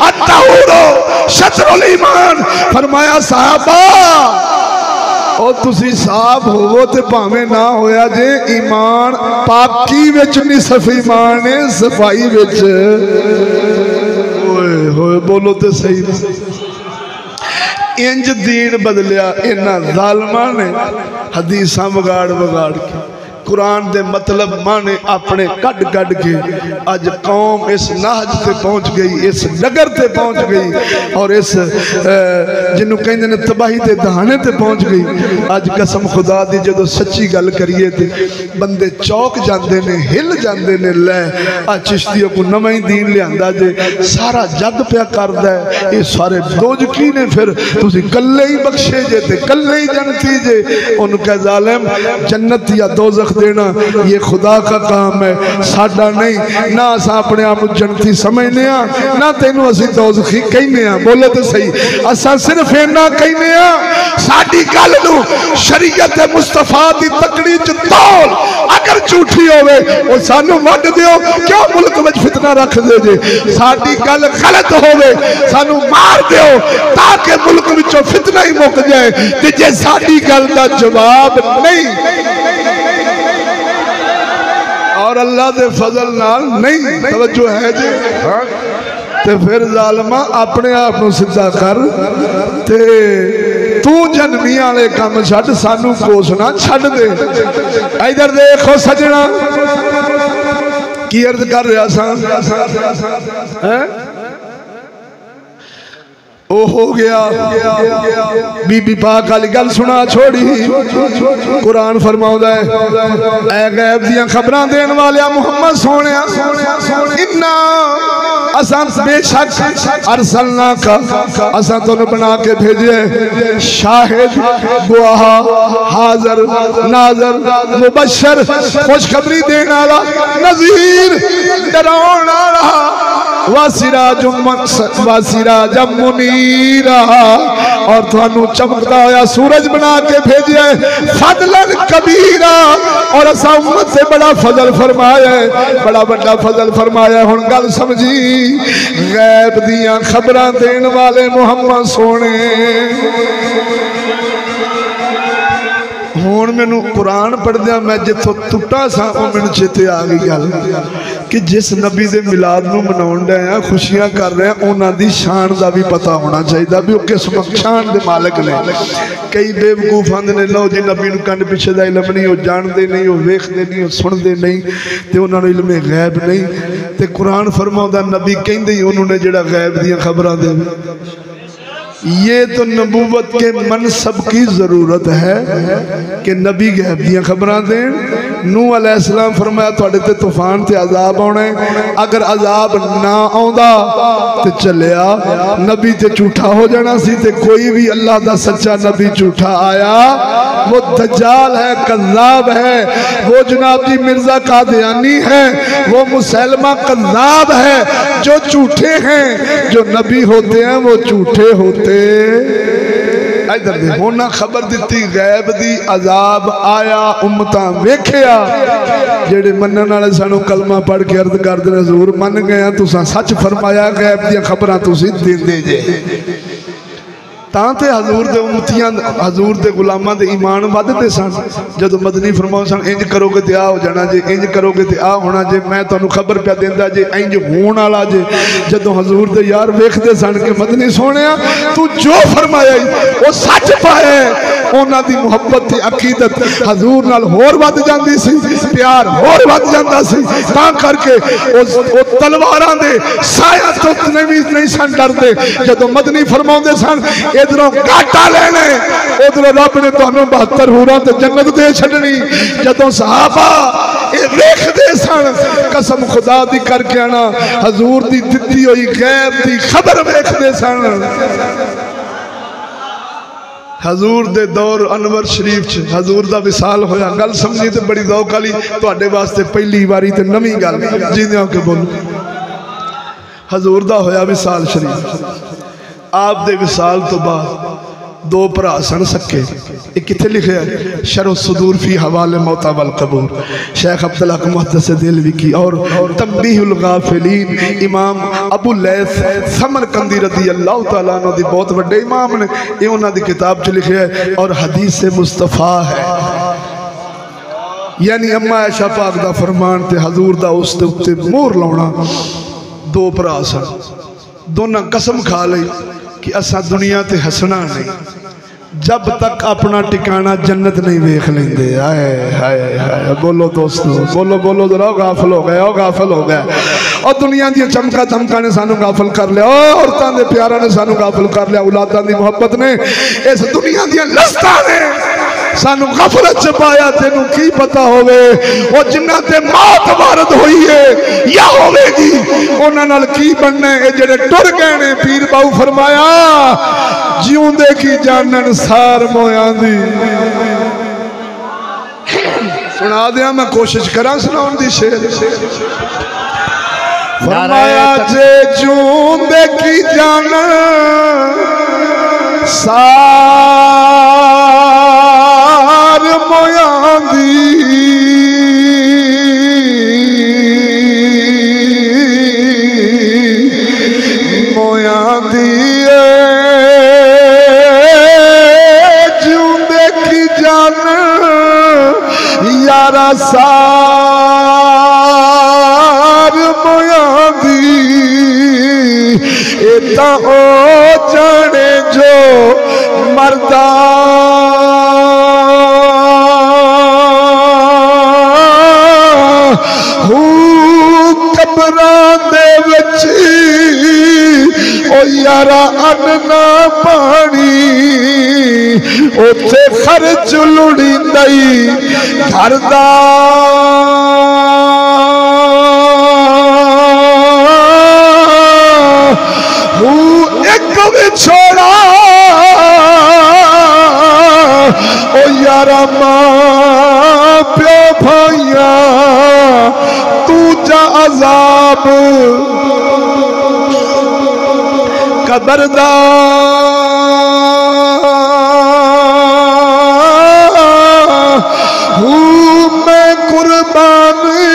अत्तहूरो शतरुल ईमान फरमाया साहबा और तुसी साफ होवो ते भावें ना होया जे ईमान पाकी विच नहीं सफी ईमान है सफाई विच ओए होए बोलो ते सही ना। इंज दीन बदलिया इन्हां ज़ालिमां ने हदीसां बगाड़ बगाड़ के कुरान दे मतलब माने अपने कट कट के अज कौम इस नाहज ते पहुंच गई इस नगर ते पहुंच गई और इस जिन्हों कहते हैं तबाही के दहाने ते पहुंच गई। अज कसम खुदा दी जो सच्ची गल करिए ते बंदे चौक जाते ने हिल जाते ने लै आ चिश्तियों को नवा ही दीन लिया जे सारा जग प्या करदा है ये सारे दोजकी ने फिर तुसी कल्ले ही बख्शे जे ते कल्ले ही जनती जे उन्होंने कह जालिम जन्नत या दोज़ख देना ये खुदा का काम है साडा नहीं ना अस अपने आप जनती समझने ना तेनू असी दोज़खी कहने बोले तो सही असा सिर्फ इन्ना कहने साडी गल नू शरीयत मुस्तफा दी तकड़ी च तौल अगर झूठी होवे ओ सानू वड दियो क्यों मुल्क विच फितना रख दे जे साडी गल गलत होवे सानू मार दियो ताकि मुल्क विचों फितना ही मुक जाए ते जे साडी गल दा जवाब नहीं और अल्लाह दे फजल नाल नहीं तवज्जो है जी ते फिर जालमा अपने आप को सीधा कर ते तू जन्मी वाले काम छड्ड सानू कोसना छड्ड दे। इधर देखो सजना की अर्ज कर रहा सा ओ हो गया बीबी पाक वाली गल सुना छोड़ी कुरान फरमाउंदा है ऐ गैब दियां खबरां देने वाले मुहम्मद सोनिया इन्ना असां बेशक अरसलना का असां तोनु बना के भेजे शाहिद गवाह हाजिर नाज़िर मुबश्शिर खुशखबरी देने वाला नज़ीर डराउण वाला वासिराजम मुनीरा और थानू चमकदा होया सूरज बना के भेजे फजलन कबीरा और असा उम्मत से बड़ा फजल फरमाया बड़ा बड़ा फजल फरमाया। हुण गल समझी गैब दियां खबरां देन वाले मुहम्मद सोने हुण मैनू कुरान पढ़दिया मैं जिथों टुटा सा मैनू चेते आ गई गल कि जिस नबी दे मिलाद नू मनाउण डे आ खुशियां कर रहे हैं उन्हां दी शान दा भी पता होना चाहिए भी वो किस शान दे मालिक ने। कई बेवकूफ आंदे ने लो जी नबी नू कंड पिछे दा इल्म नहीं वो जानते नहीं वो वेखते नहीं वो सुनते नहीं तो उन्होंने इल्म गैब नहीं तो कुरान फरमाउंदा नबी कहंदे ही उन्होंने जिहड़ा गैब दियां खबरां देवे ये तो नबूवत के मनसब की जरूरत है कि नबी गैब दियां खबरां देन। नूह अलैहिस्सलाम फरमाया तुहाडे ते तूफान ते अजाब आउणा है अगर अजाब ना आउंदा ते चलिया नबी ते झूठा हो जाना सी ते कोई भी अल्लाह दा सच्चा नबी झूठा आया वो दज्जाल है कज़्ज़ाब है वो जनाब जी मिर्जा कादियानी है वो मुसलमा कज़्ज़ाब है जो झूठे हैं जो नबी होते हैं वो झूठे होते। इधर देखो ना खबर दी गैब दी अजाब आया उम्मतां वेखिया जेड़े मनन वाले सानू कलमा पढ़ के अर्ज करदे ने हजूर मन गए तुसां सच फरमाया गैब दी खबरां तुसीं देंदे जे तां ते हजूर दे उम्मतियां हजूर दे गुलामां दे ईमान वधदे सन। जदों मदनी फरमाओ सन इंज करोगे ते आ हो जाना जे, इंज करोगे ते आ होना जे, मैं तुहानूं खबर पिया देंदा जे इंज होण वाला जे। जदों हजूर दे यार वेखदे सन कि मदनी सोहणिया तू जो फरमाया वो सच पाया, उन्हां दी मुहब्बत ते अकीदत हजूर नाल होर वध जांदी सी, प्यार होर वध जांदा सी। तां करके ओ तलवारां दे साया तो नहीं सन डरदे। जदों मदनी फरमाउंदे सन इधरों घाटा लेने, उधरों रब ने तुहानूं 72 हूरां ते जन्नत दे छड्डनी। जदों सहाबा ये वेखदे सन, कसम खुदा दी करके आना हजूर दी दित्ती होई गैब दी खबर वेखदे सन। हजूर दे दौर अनवर शरीफ च हजूर दा विसाल होया। गल समझी तो बड़ी दौक वाली, तुहाडे वास्ते पहली बारी ते नवीं गल जिंदे के बोलो। हजूर दा होया विसाल शरीफ। आप दे विसाल तो बाद दो भरा सन सके। ये किथे लिखे है? शरो सुदूर फी हवाले मौता वल कबूर, शेख अब्दुल हक मुहद्दिस दिलवी की, और तंबीहुल गाफिलीन इमाम अबू लैस समरकंदी रज़ी अल्लाह तआला अन्हु दी बहुत बड़े इमाम ने, ये उन्हां दी किताब च लिखे है। और हदीस मुस्तफा है, यानी अम्मा आयशा पाक दा फरमान ते हजूर दा उस दे उत्ते मोहर लाउणा। दो भरा सन, दोनों कसम खा लई कि असा दुनिया ते हसना नहीं जब तक अपना टिकाना जन्नत नहीं वेख लेंदे। हाय हाय हाय, बोलो दोस्तों, बोलो बोलो जरा, गाफिल हो गए, गाफिल हो गए। और दुनिया दी चमका धमका ने सानू गाफिल कर लिया, औरतां दे प्यारा ने सानू गाफिल कर लिया, औलादां दी मोहब्बत ने, इस दुनिया दी लस्तां ने सानू गफलत च पाया। तेनू की पता होवे वो जिन्हां ते मौत वारद होई है या होवेगी उन्हां नाल की बनना है। जेड़े टुर गए ने, पीर बाऊ फरमाया जिउंदे की जानन सार मोयां दी। सुना दिया मैं, कोशिश करा सुनाउण दी शेर। फरमाया जे जिउंदे की जानन सार मोयां दी, मोयां दी जिउंदे की जान यारा सार मोयां दी। इता ओ जाने जो मरदा कबरां दे विच ओ यारा अन्न ना पानी, उथे खर्च लुड़ींदई घर दा। एक विछोड़ा ओ यारा मां प्यो भाइया, तू जा अजाब कबरदा। मैं कुर्बानी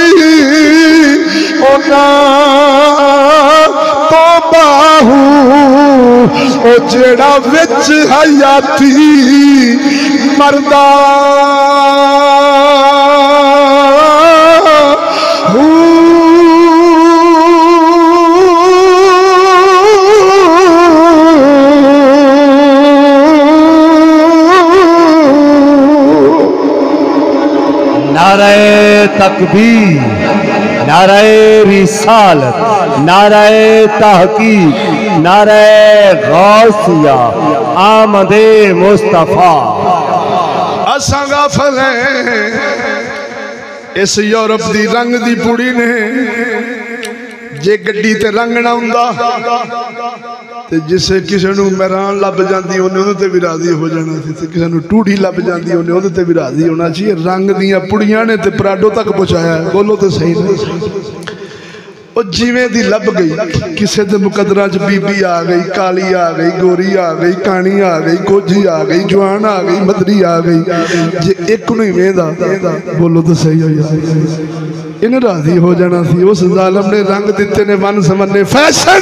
ओना तो बाहू ओ जेड़ा विच हयाती मरदा। नारे तकबीर, नारे रिसालत, नारे तहकीक, नारे गौसिया, आमदे मुस्तफा। असा गाफिल है इस यूरोप दी रंग दी पुड़ी ने। जे गड्डी ते रंगना हुंदा ते जिसे किसी नूं मैरान लभ जाती उन्हें उहदे ते भी राजी हो जाना सी, ते किसी नूं टूड़ी लभ जाती उन्हें उहदे ते भी राजी होना चाहिए। रंग दियां पुड़ियां ने ते पराडो तक पहुँचाया। बोलो तो सही नहीं। और जिवें दी लभ गई, किसी दे मुकदरा च बीबी आ गई, काली आ गई, गोरी आ गई, कानी आ गई, गोजी आ गई, जवान आ गई, मदरी आ गई। जे एक नूं ही वेंदा, बोलो तो सही हो जाए, इन्हें राजी हो जाना सी। उस जालम ने रंग दिते ने मन समन्ने फैशन,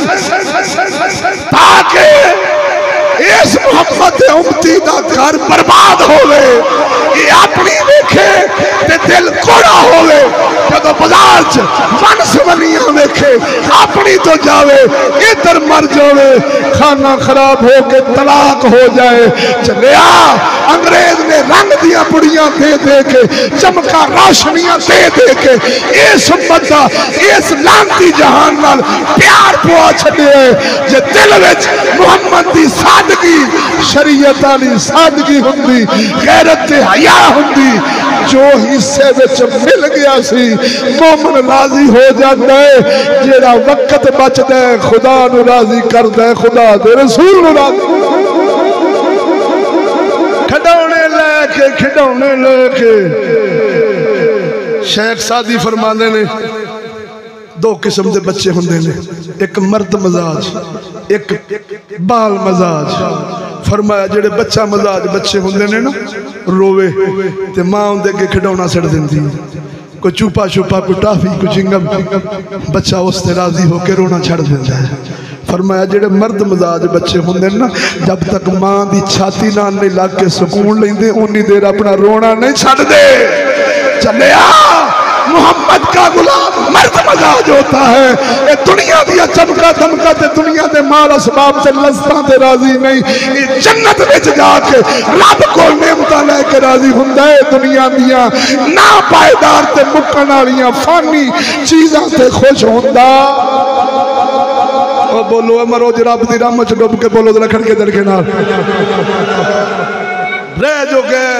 ताकि इस मुहम्मद दे उम्मती दा घर बर्बाद होवे, ये अपनी वेखे ते दिल कोड़ा होवे, जदों बाजार च वन सवनियां वेखे अपनी तो जावे, इधर मर जावे, खाना खराब हो के तलाक हो जाए। चलिया अंग्रेज ने रंग दिया बुढ़ियां दे दे के, चमका रोशनियां दे दे के इस उम्मत दा इस लांती जहान नाल प्यार पवा छड़े। जे दिल विच मुहम्मद दी सादगी, शरीयत वाली सादगी हुंदी, गैरत ते हया हुंदी, जो हिस्से विच मिल गया सी मोमन राजी हो जाता है। जेड़ा वक्त बचदा है खुदा नू राजी करदा है, खुदा दे रसूल नू राजी। खिडौने लेके शेख सादी फरमाते ने दो किस्म के बच्चे होंगे ने, एक मर्द मजाज, एक बाल मजाज। फरमाया जेड़े बच्चा मजाज बच्चे होंगे ने ना, रोवे ते मां उनके अगे खिडौना सट देंदी, कोई चुपा छुपा, कोई टाफी, कोई चिंगम, बच्चा उससे राजी होकर रोना छड़ देता है। फरमाया जेड़े मर्द मजाज बच्चे होंगे ना, जब तक मां की छाती नाल नहीं लग के सुकून लेंदे उन्नी देर अपना रोना नहीं छड्डदे। चलिया मुहम्मद का गुलाम मर्द मजाज होता है। ये दुनिया दिया चमका दमका ते दुनिया दे माल असबाब से लज़्ज़तां ते राजी नहीं, ये जन्नत विच जाके रब को नेमतां लेके राजी हुंदा है। दुनिया दिया ना पायदार ते मुक्कण वालियां फानी चीज़ां ते खुश हुंदा। ओ बोलो मरो ज रब दी रहमत च डुब के बोलो लखन के दड़के नाल रह जो गए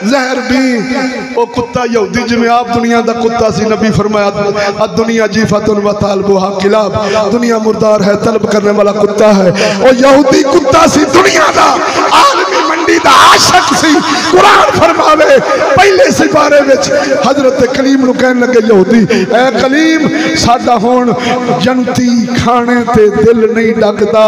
जहर भी। ओ कुत्ता यहूदी जिमें आप दुनिया दा कुत्ता सी, नबी फरमाया दुनिया जीफतुन व तालबुहा किलाब, दुनिया मुर्दार है तलब करने वाला कुत्ता है। ओ यहूदी कुत्ता सी दुनिया दा, आलमी मंडी दा आशिक सी। कुरान फरमावे पहले सिपारे विच हजरत कलीम नूं कहन लगे यहूदी, ऐ कलीम साडा हुण जनती खाने ते दिल नहीं डकदा,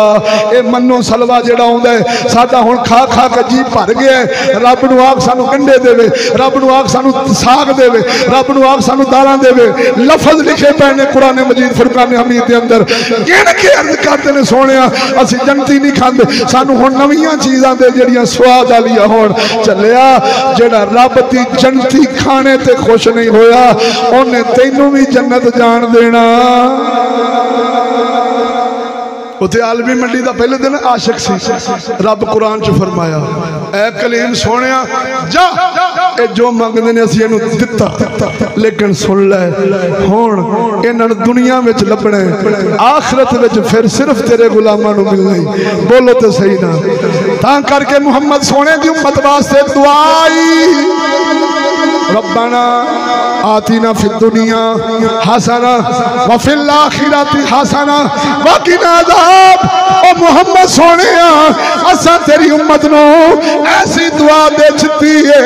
ए मन्नो सलवा जेड़ा आउंदा है साडा हुण खा खा के जी भर गया है। रब नूं आख सानू कंडे देवे, रब नूं आख सानू साग देवे, रब नूं आख सानू दालां देवे। लफज लिखे पे ने कुरान मजीद फुरकान हमीद दे अंदर, गिन के अर्ज करते ने सोनिया असीं जनती नहीं खांदे, सानू हुण नवीं चीज़ां दे जेड़ियां स्वाद वालियां होण। चलिया जेड़ा रब दी जनती खाने ते खुश नहीं होया, उन्हें तैनू भी जन्नत जान देना। उते आलमी मंडी का पहले दिन आशिक सी, रब कुरान च फरमाया ऐ कलीम सोनिया जा, ए जो मंगदे ने असीं इहनूं दित्ता, लेकिन सुन लै हुण इन्हां नूं दुनिया विच लभना है, आखिरत विच फिर सिर्फ तेरे गुलामां नूं मिलना है। बोलो तो सही ना। तां करके मुहम्मद सोने दी उम्मत वास्ते दुआ आई, रब्बाना आतीना फिद दुनिया हसना व फिल आखिरति हसना व क़िना अज़ाब। ओ मोहम्मद सोने असा तेरी उम्मत नू ऐसी दुआ दे छती है,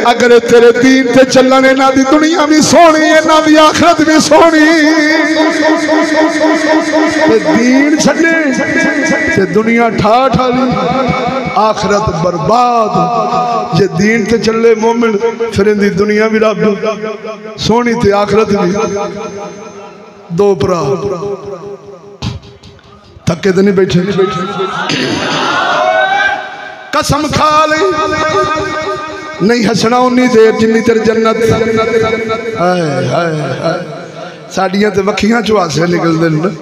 अगर तेरे दीन ते चलने इन्हां दी दुनिया भी सोहनी, इन्हां दी आखिरत भी सोहनी। दीन छड्डे ते दुनिया ठा ठाली, आखिरत बर्बाद। जे दीन ते चले मोमिन फिर इनकी दुनिया भी रब सोहनी ते आखिरत भी। दो भरा थके तो नहीं बैठे, कसम खा ली नहीं हसना उन्नी देर जिन्नी तेरी जन्नत। साड़ियां तो वखियां चो हासे निकलते हैं,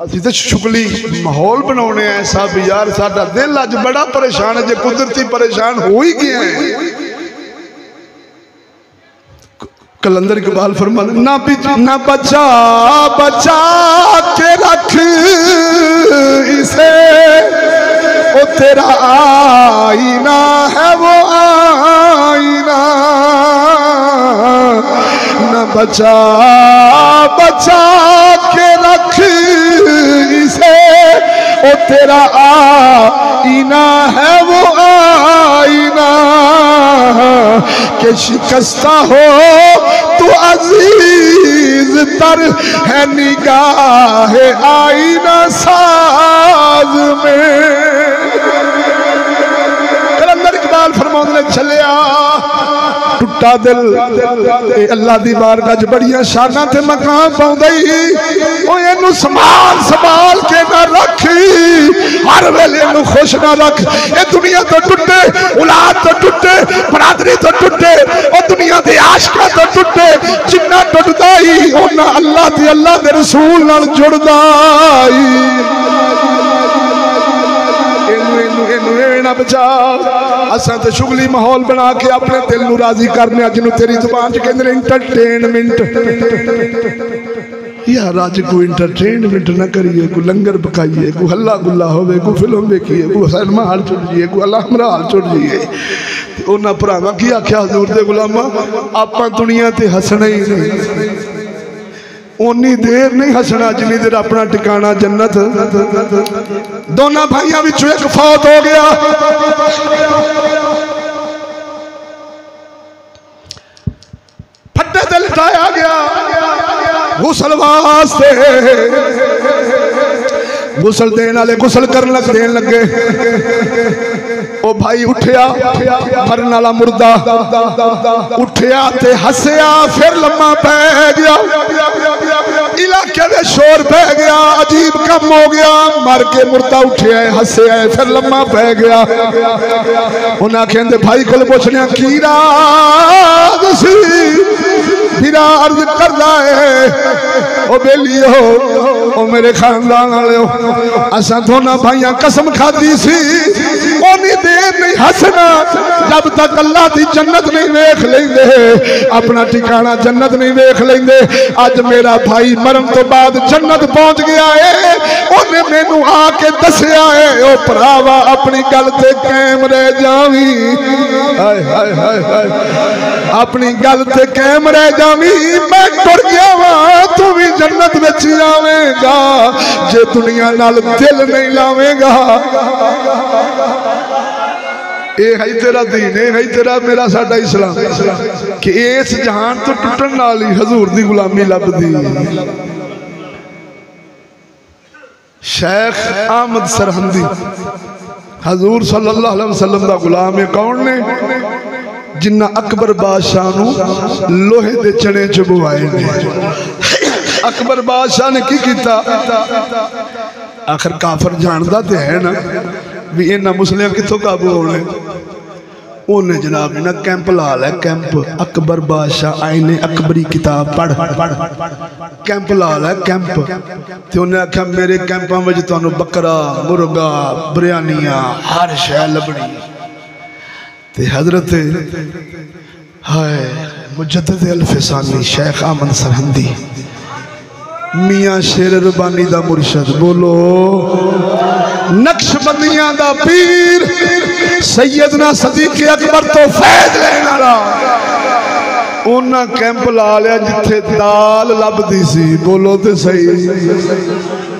असी तो शुगली माहौल बनाने ऐसा भी यार साडा दिल अज बड़ा परेशान है, जो कुदरती परेशान हो ही गया है। कलंदर इकबाल फरमाते ना बचा बचा के रख इसे, ओ तेरा आईना है वो आईना, न बचा बचा के रख इसे, ओ तेरा आईना है वो आईना, के शिकस्ता हो तो अजीज तर है निगाह आईना साज में। कलंदर इकबाल फरमाते ने चलिया टुट टुटा दिल अल्लाह दी बारगाह च बड़ियां शानां ते मकाम पाउंदा ही ओ इनू संभाल संभाल के ना रखी हर वेले इनू खुश ना रख ए दुनिया तो टुटे औलाद तो टुटे बरादरी तो टुटे ओ दुनिया दे आशिकां तो टुटे जिन्ना टुटदा ही ओना अल्लाह ते अल्लाह दे रसूल नाल जुड़दा ही बचा असा तो शुगली माहौल बना के अपने दिल नू राजी करने जिन्हों तेरी जुबान च कहते इंटरटेनमेंट यार अज कोई इंटरटेनमेंट ना करिए कोई लंगर पकाइए कोई हल्ला गुल्ला होवे कोई फिल्म देखिए कोई सिनेमा हाल चुट जाइए कोई अल्लाह हाल चुट जाइए उन्होंने भरावा की आख्या हजूर दे गुलामा आपां दुनिया ते हसना ही नहीं उन्नी देर नहीं हसना जिन्नी देर अपना टिकाना जन्नत दोनों भाइयों विचों एक फौत हो गया फट्टे ते लटाया गया गुसल वास्ते गुसल देने वाले गुसल कर देन लगे ओ भाई उठया मरन वाला मुर्दा उठया ते हसया फिर लम्मा पै गया इलाके में शोर पै गया अजीब कम हो गया मर के मुर्दा उठया हसया फिर लम्मा पै गया उन्हें कहते भाई को पूछने की राज सी फिर अर्ज करदा है ओ बेलियो ओ मेरे खानदान वाले असा दोनों भाइया कसम खाधी सी ओनी देर नहीं हसना जब तक अल्लाह की जन्नत नहीं वेख लेंदे अपना ठिकाना जन्नत नहीं वेख लेंदे अज मेरा भाई मरन तो बाद जन्नत पहुंच गया है ओने मैनू आके दसिया है ओ भरावा अपनी गल ते कायम रह जावी हाय हाय हाय हाय अपनी गल ते कायम रह जावी मैं टुर गया वा तू भी जन्नत में आवेगा जे दुनिया नाल दिल नहीं लावेगा ये है तेरा दीन है तेरा मेरा साडा इस्लाम कि इस जहान तो टुटन नाल ही हजूर दी गुलामी लभदी शेख अहमद सरहंदी हजूर सल्लल्लाहु अलैहि वसल्लम दा गुलाम है कौन ने जिन्ना अकबर बादशाह नू लोहे दे चने चबवाए ने अकबर बादशाह ने की किया आखिर काफर जानता तो है ना भी इन्होंने मुसलिम कितों काबू होने उन्हें जनाब ना कैंप ला लिया कैंप अकबर बादशाह आए ने अकबरी किताब पढ़ कैंप ला लिया कैंप तो उन्हें आख्या मेरे कैंपों में तुहानू बकरा मुर्गा बिरयानियां हर शै लभनी ते हजरत हाय मुजद्दिद अल-फिसानी शेख अहमद सरहंदी मियाँ शेर रबानी दा मुर्शद बोलो नक्शबंदियां दा पीर सैयदना सदीक अकबर तो फैज लेने वाला उन्हें कैंप ला लिया जिथे दाल लभदी सी बोलो तो सही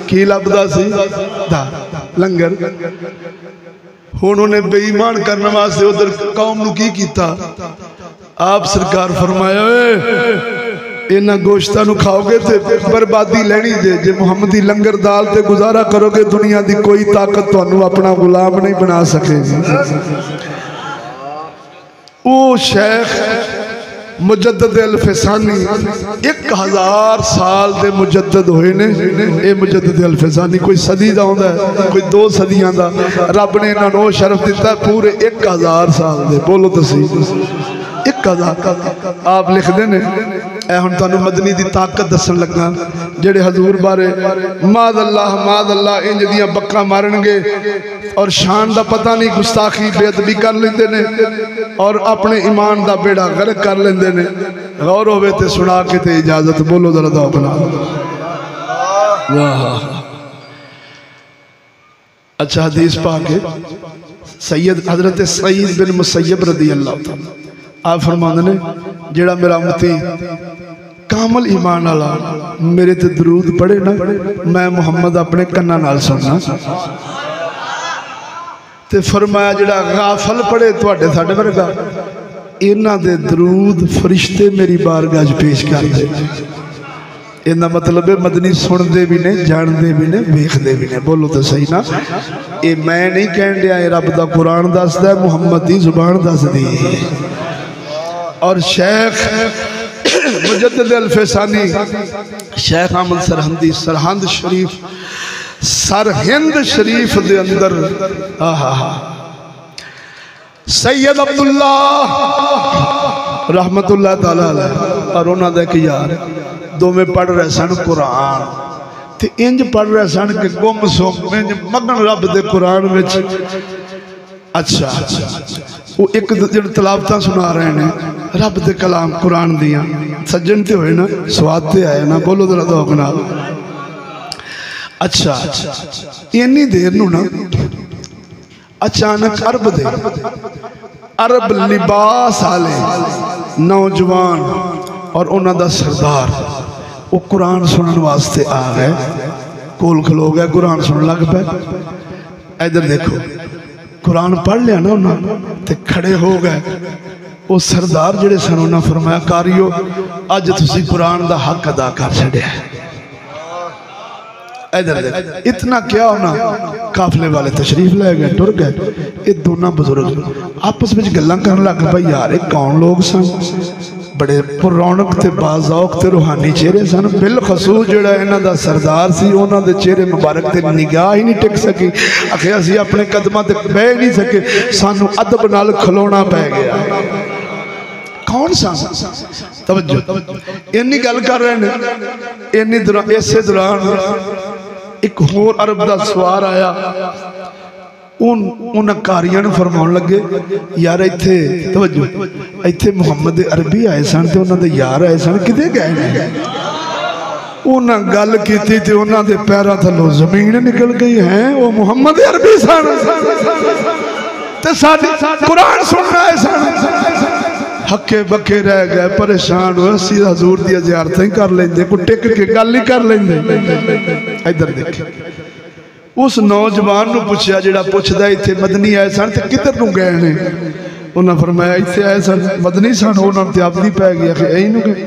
की लभदा सी दाल लंगर हुण उन्हें बेईमान करने वास्ते उधर कौम नू की कीता आप सरकार फरमाया इन्होंने गोश्तां नू खाओगे तो बर्बादी लैनी जे जे मुहम्मदी लंगर दाल ते गुजारा करोगे दुनिया की कोई ताकत तुहानू अपना गुलाम नहीं बना सकेगी वो शेख मुजद्दिद अल-फिसानी 1000 साल के मुजद्दिद होए ने ये मुजद्दिद अल-फिसानी कोई सदी का होंदा है कोई 2 सदियां का रब ने इन्होंने वो शरफ दिता पूरे 1000 साल के बोलो तो सही 1000 आप लिखते ने हुण तुहानू मदनी की ताकत दसन लगा जेड़े हजूर बारे माद अल्लाह इंज दियां बक्कां मारनगे और शान का पता नहीं गुस्ताखी बेअदबी कर लेंदे ने और अपने ईमान का बेड़ा गर्क कर लेंदे ने गौर होवे ते सुना के ते इजाजत बोलो जरा दो बना वाह अच्छा हदीस पाक है सैयद हजरत सईद बिन मुसय्यब रदी अल्लाह तआला आप फरमाते ने जेड़ा मेरा उम्मती कामल ईमान वाला मेरे ते दरूद पढ़े ना मैं मुहम्मद अपने कन्ना नाल सुनना ते फरमाया जेड़ा गाफल पढ़े तुहाडे साडे वर्गा इन्हां दे दरूद फरिश्ते मेरी बारगाह च पेश कर दे इन्ना मतलब है मदनी सुनते भी ने जानते भी ने वेखते भी ने बोलो तो सही ना ये मैं नहीं कह दिया रब दा कुरान दसदा मुहम्मद दी जुबान दसदी और शेख मुजद्दिद अल-फैसानी शेख अहमद सरहंदी सरहंद शरीफ सरहिंद शरीफ दे अंदर सैयद अब्दुल्ला रहमतुल्लाह ताला अलैह और उन्होंने एक यार दोवें पढ़ रहे सन कुरान ते इंज पढ़ रहे सन कि गुम सुम इंज मगन रब दे कुरान विच। अच्छा वो एक दिन तलावत सुना रहे हैं रब दे कलाम कुरान दिया सज्जन ते होए ना स्वाद ते आए ना बोलो जरा दौक नाल। अच्छा इन्नी देर नू ना अचानक अरब लिबास आले नौजवान और उन्हों का सरदार वो कुरान सुनने वास्ते आ गए कोल खलो गए कुरान सुन लग पे। इधर देखो कुरान पढ़ लिया ना उन्होंने खड़े हो गए। वो सरदार जिहड़े सन उन्होंने फरमाया कारियो अज तुसी कुरान का हक अदा कर छड़िया। इधर इतना क्या होना काफले वाले तशरीफ ले गए टुर गए। ये दोनों बुजुर्ग आपस में गल्लां करन लग पे यार ये कौन लोग सन बड़े पुरौनक ते बाज़ौक ते रूहानी चेहरे सन। बिलखसूस जिहड़ा इन्हां दा सरदार सी उन्हां दे चेहरे मुबारक ते निगाह ही नहीं टिक सकी। आखे असीं अपने कदमां ते बह नहीं सके सानू अदब नाल खलोना पै गया। कौन सा तवज्जो इन्नी गल कर रहे हैं इन्नी दौरान इसे दौरान एक होर अरब का सवार आया उन कारियां फरमाउण लगे यार इत्थे तवज्जो इत्थे मुहम्मद अरबी आए सन ते उन्हां दे यार आए सन किते गए ने। उन्हां गल कीती ते उन्हां दे पैरां थल्लों जमीन निकल गई है। वो मुहम्मद अरबी सन ते साडे कुरान सुनना आए सन। हके बके रह गए परेशान हुए असी हजूर दी ज़ियारत ही कर लेंदे कोई टिक के गल ही कर लेंदे। इधर देख उस नौजवान नूं पुछया जिहड़ा पुछदा इत्थे मदनी आए सन ते किधर नूं गए ने। उन्हां फरमाया इत्थे आए सन मदनी सन उन्हां ते आपदी पै गई कि ऐ नूं गए।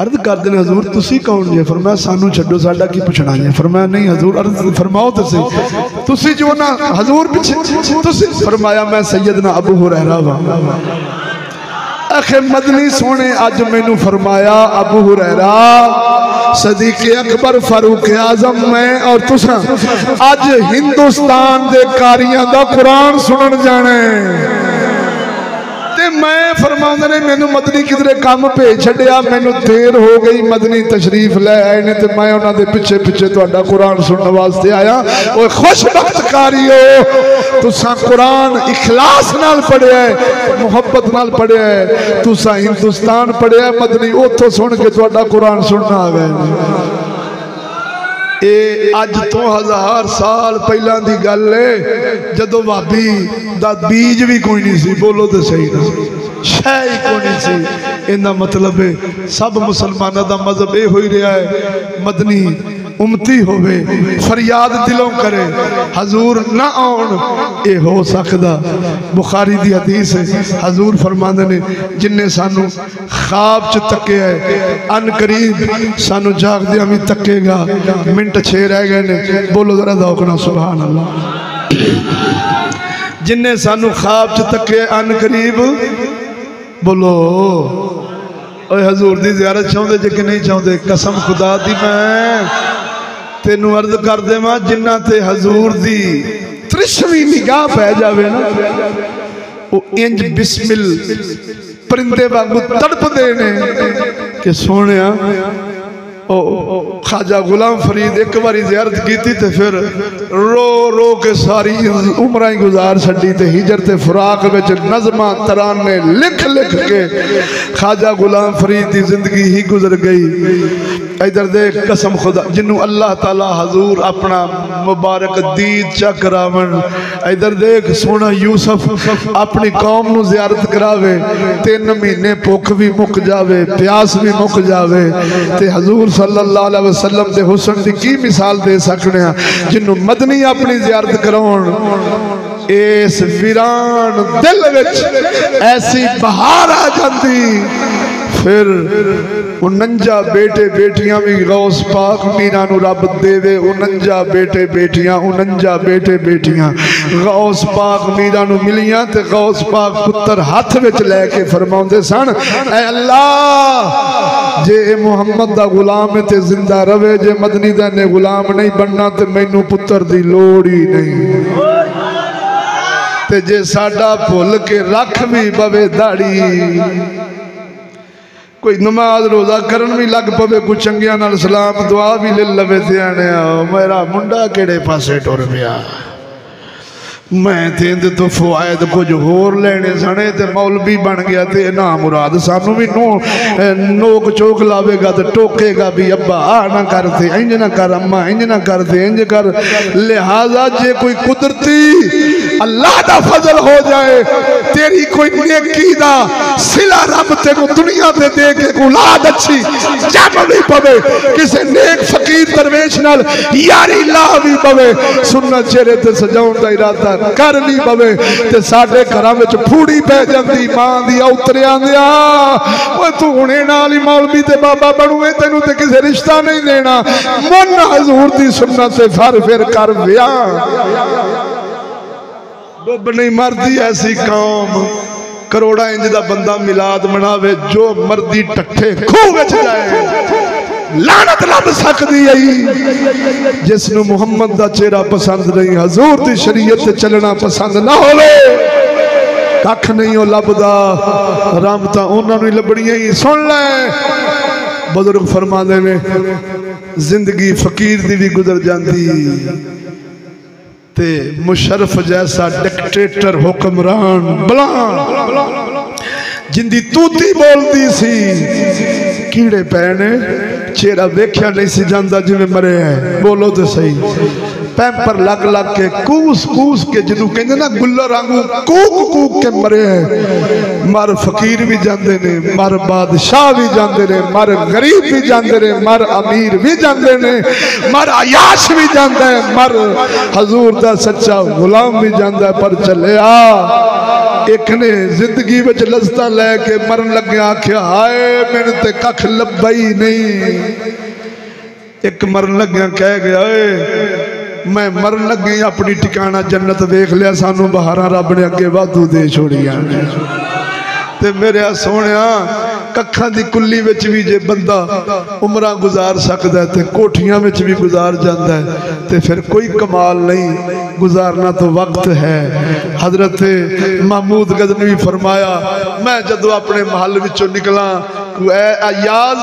अर्ज करदे ने हजूर तुसी कौन जे। फरमाया सानू छड्डो साडा की पुछना जे। फरमाया नहीं हजूर अर्ज फरमाओ तो सही तुसी जो ना हजूर पिछे तुसी। फरमाया मैं सैयदना अबू हुरैरा वा। आखे मदनी सोने अज मैनू फरमाया अबू हुरैरा सदीक अकबर फारूक आजम मैं और तुसा अज हिंदुस्तान दे कारियां दा कुरान सुनन जाने। मैं फरमांदा ने मैनू मदनी किधरे काम भेज छड़िया मैनू देर हो गई मदनी तशरीफ ले आए ने ते मैं उन्हां दे पिछे पिछे तुहाडा कुरान सुनने वास्ते आया। ओए खुशबख्त कारियो तुसा कुरान इखलास नाल पढ़िया है मुहब्बत नाल पढ़िया है। तुसा हिंदुस्तान पढ़िया मदनी उथों सुन के तुहाडा कुरान सुनना आ गए। ये अज तो 1000 साल पहला दी गल है जदों भाभी दा बीज भी कोई नहीं सी। बोलो तो सही ना शह ही कोई नहीं सी। इन्दा मतलब है सब मुसलमानों का मजहब ये हो ही रहा है मदनी उम्मती होवे फरियाद दिलों करे हजूर ना आउण ये हो सकदा। बुखारी दी हदीस है हजूर फरमांदे ने जिन्ने सानू ख्वाब च तके है अन करीब सानू जागदियां भी तकेगा। मिनट 6 रह गए ने बोलो जरा दौक ना सुभान अल्लाह। जिन्ने सानू ख्वाब च तके अन करीब बोलो ओए हजूर दी ज़ियारत चाहते जे कि नहीं चाहते। कसम खुदा दी मैं तेनू अर्ज कर देवां जिन्ना ते हजूर दी त्रिशवी निगाह पै जावे ना वो इंज बिस्मिल परिंदे वांगू तड़पदे ने कि सोहणिया। ख्वाजा गुलाम फरीद एक बारी ज़ियारत की ते फिर रो रो के सारी उम्र ही गुजार छड़ी ते हिजर ते फुराक विच नज़मा तराने लिख लिख के ख्वाजा गुलाम फरीद की जिंदगी ही गुजर गई। इधर देख कसम खुदा जिन्हों अल्लाह ताला हजूर अपना मुबारक दीद चा करावन। इधर देख सोना यूसुफ अपनी कौम नूं ज़ियारत करावे 3 महीने भुख भी मुक जावे प्यास भी मुक जावे ते हजूर सल्लल्लाहु अलैहि वसल्लम दे हुस्न दी की मिसाल दे सकने हैं। जिन्हों मदनी अपनी ज़ियारत कराउण इस वीरान दिल विच ऐसी बहार आ जाती फिर 49 बेटे बेटियां भी गौस पाक मीरा नू रब देवे। 49 बेटे बेटियां 49 बेटे बेटियां गौस पाक मीरा नू मिलियां ते गौस पाक पुत्र हाथ विच लैके फरमाउंदे सन, ऐ अल्लाह जे मुहम्मद दा गुलाम है ते जिंदा रवे, जे मदनी दा ने गुलाम नहीं बनना ते मैनू पुत्र दी लोड़ ही नहीं। ते जे साडा भुल के रख भी पवे दाड़ी, कोई नमाज रोजा करन भी लग पवे, कोई चंगिया नाल सलाम दुआ भी ले लवे ते आने मेरा मुंडा केड़े पासे टुर पिया, मैं ते तो फवायद कुछ होर लेने सने ते मौलवी बन गया ते ना मुराद सानू भी नोक चोक लावेगा तो टोकेगा भी, अब्बा आ ना करते इंज ना कर, अम्मा इंज ना करते इंज कर। लिहाजा जे कोई कुदरती अल्लाह दा फजल हो जाए, तेरी कोई नेकी दा सिला रब तेनू दुनिया ते दे के औलाद अच्छी जम भी पवे, किसी नेक फकीर दरवेश नाल यारी ला भी पवे, सुन्नत चेहरे ते सजाउण दा इरादा कर भी पवे, ते साडे घरां विच फूड़ी पै जांदी मां दी उतरियां दिया, ओए तू हुणे नाल ही मौलवी ते बाबा बनूए, तैनू ते किसी रिश्ता नहीं देना, मन हजूर दी सुन्नत से फिर कर विआह। डुब नहीं मरदी ऐसी कौम, करोड़ा इंज दा बंदा मिलाद मनावे, जो मर्दी टट्ठे खूह विच जाए लानत लभ सकदी है। जिसनू मुहम्मद दा चेहरा पसंद नहीं, हजूर दी शरीयत ते चलना पसंद ना होवे, कख नहीं हो लभदा, रहमतां उन्हां नूं ही लभणियां ही। सुन ले बुजुर्ग फरमांदे ने, जिंदगी फकीर दी भी गुजर जांदी ते मुशर्रफ जैसा डिक्टेटर हुक्मरान बलान जिंदी तूती बोलती सी, कीड़े पैने चेहरा वेख्या नहीं सी जांदा जिवें मरे है, बोलो तो सही, पैंपर लग लग के कूस कूस के जिन्हों कहते ना गुल्लर आंगू कूक कूक के मरे है। मर फकीर भी जाते ने, मर बादशाह भी जाते ने, मर गरीब भी जाते ने, मर अमीर भी जाते ने, मर अयाश भी जाता है, मर हजूर दा सच्चा गुलाम भी जाता है। पर चलिया एक ने जिंदगी विच लज़्ज़तां लैके मरन लगे आख्या, हाय मैनू ते कख लभा ही नहीं। एक मरन लग्या कह गया, मैं मरन लगे अपनी ठिकाना जन्नत देख लिया, सानू बहारा रब ने अगे वाधू दे छोड़िया ते मेरे सोहणिया कखा दी कुल्ली विच भी जे बंदा उमरां गुजार सकदा है ते कोठियां विच भी गुजार जांदा है, ते फिर कोई कमाल नहीं, गुजारना तो वक्त है। हजरत महमूद गजनवी फरमाया, मैं जदों अपने महल विचों निकला, अयाज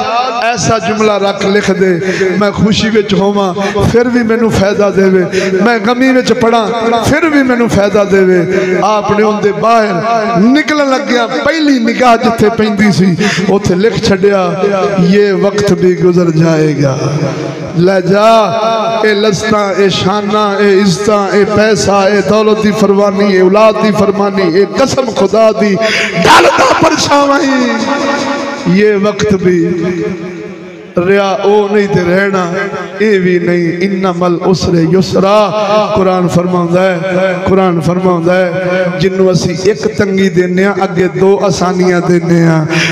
ऐसा जुमला रख लिख दे, मैं खुशी विच होवां फिर भी मैनू फायदा देवे, मैं गमी विच पड़ा फिर भी मैनू फायदा देवे। आपने उनके बाहर निकलन लग्या पहली निगाह जिथे पैंदी सी उथे लिख छड़िया, ये वक्त भी गुजर जाएगा, ले जा ए लस्ता ए शाना ए इज्जता ए पैसा ए दौलत दी फरमानी ए औलाद दी फरमानी ए कसम खुदा दी ढलदा परछावां, ये वक्त भी रिया ओ नहीं ते रहना ये भी नहीं, इन्नमल उसरे युसरा। कुरान फरमाउंदा है, कुरान फरमाउंदा है, जिन्नू असी एक तंगी देने अगे दो आसानियां देने,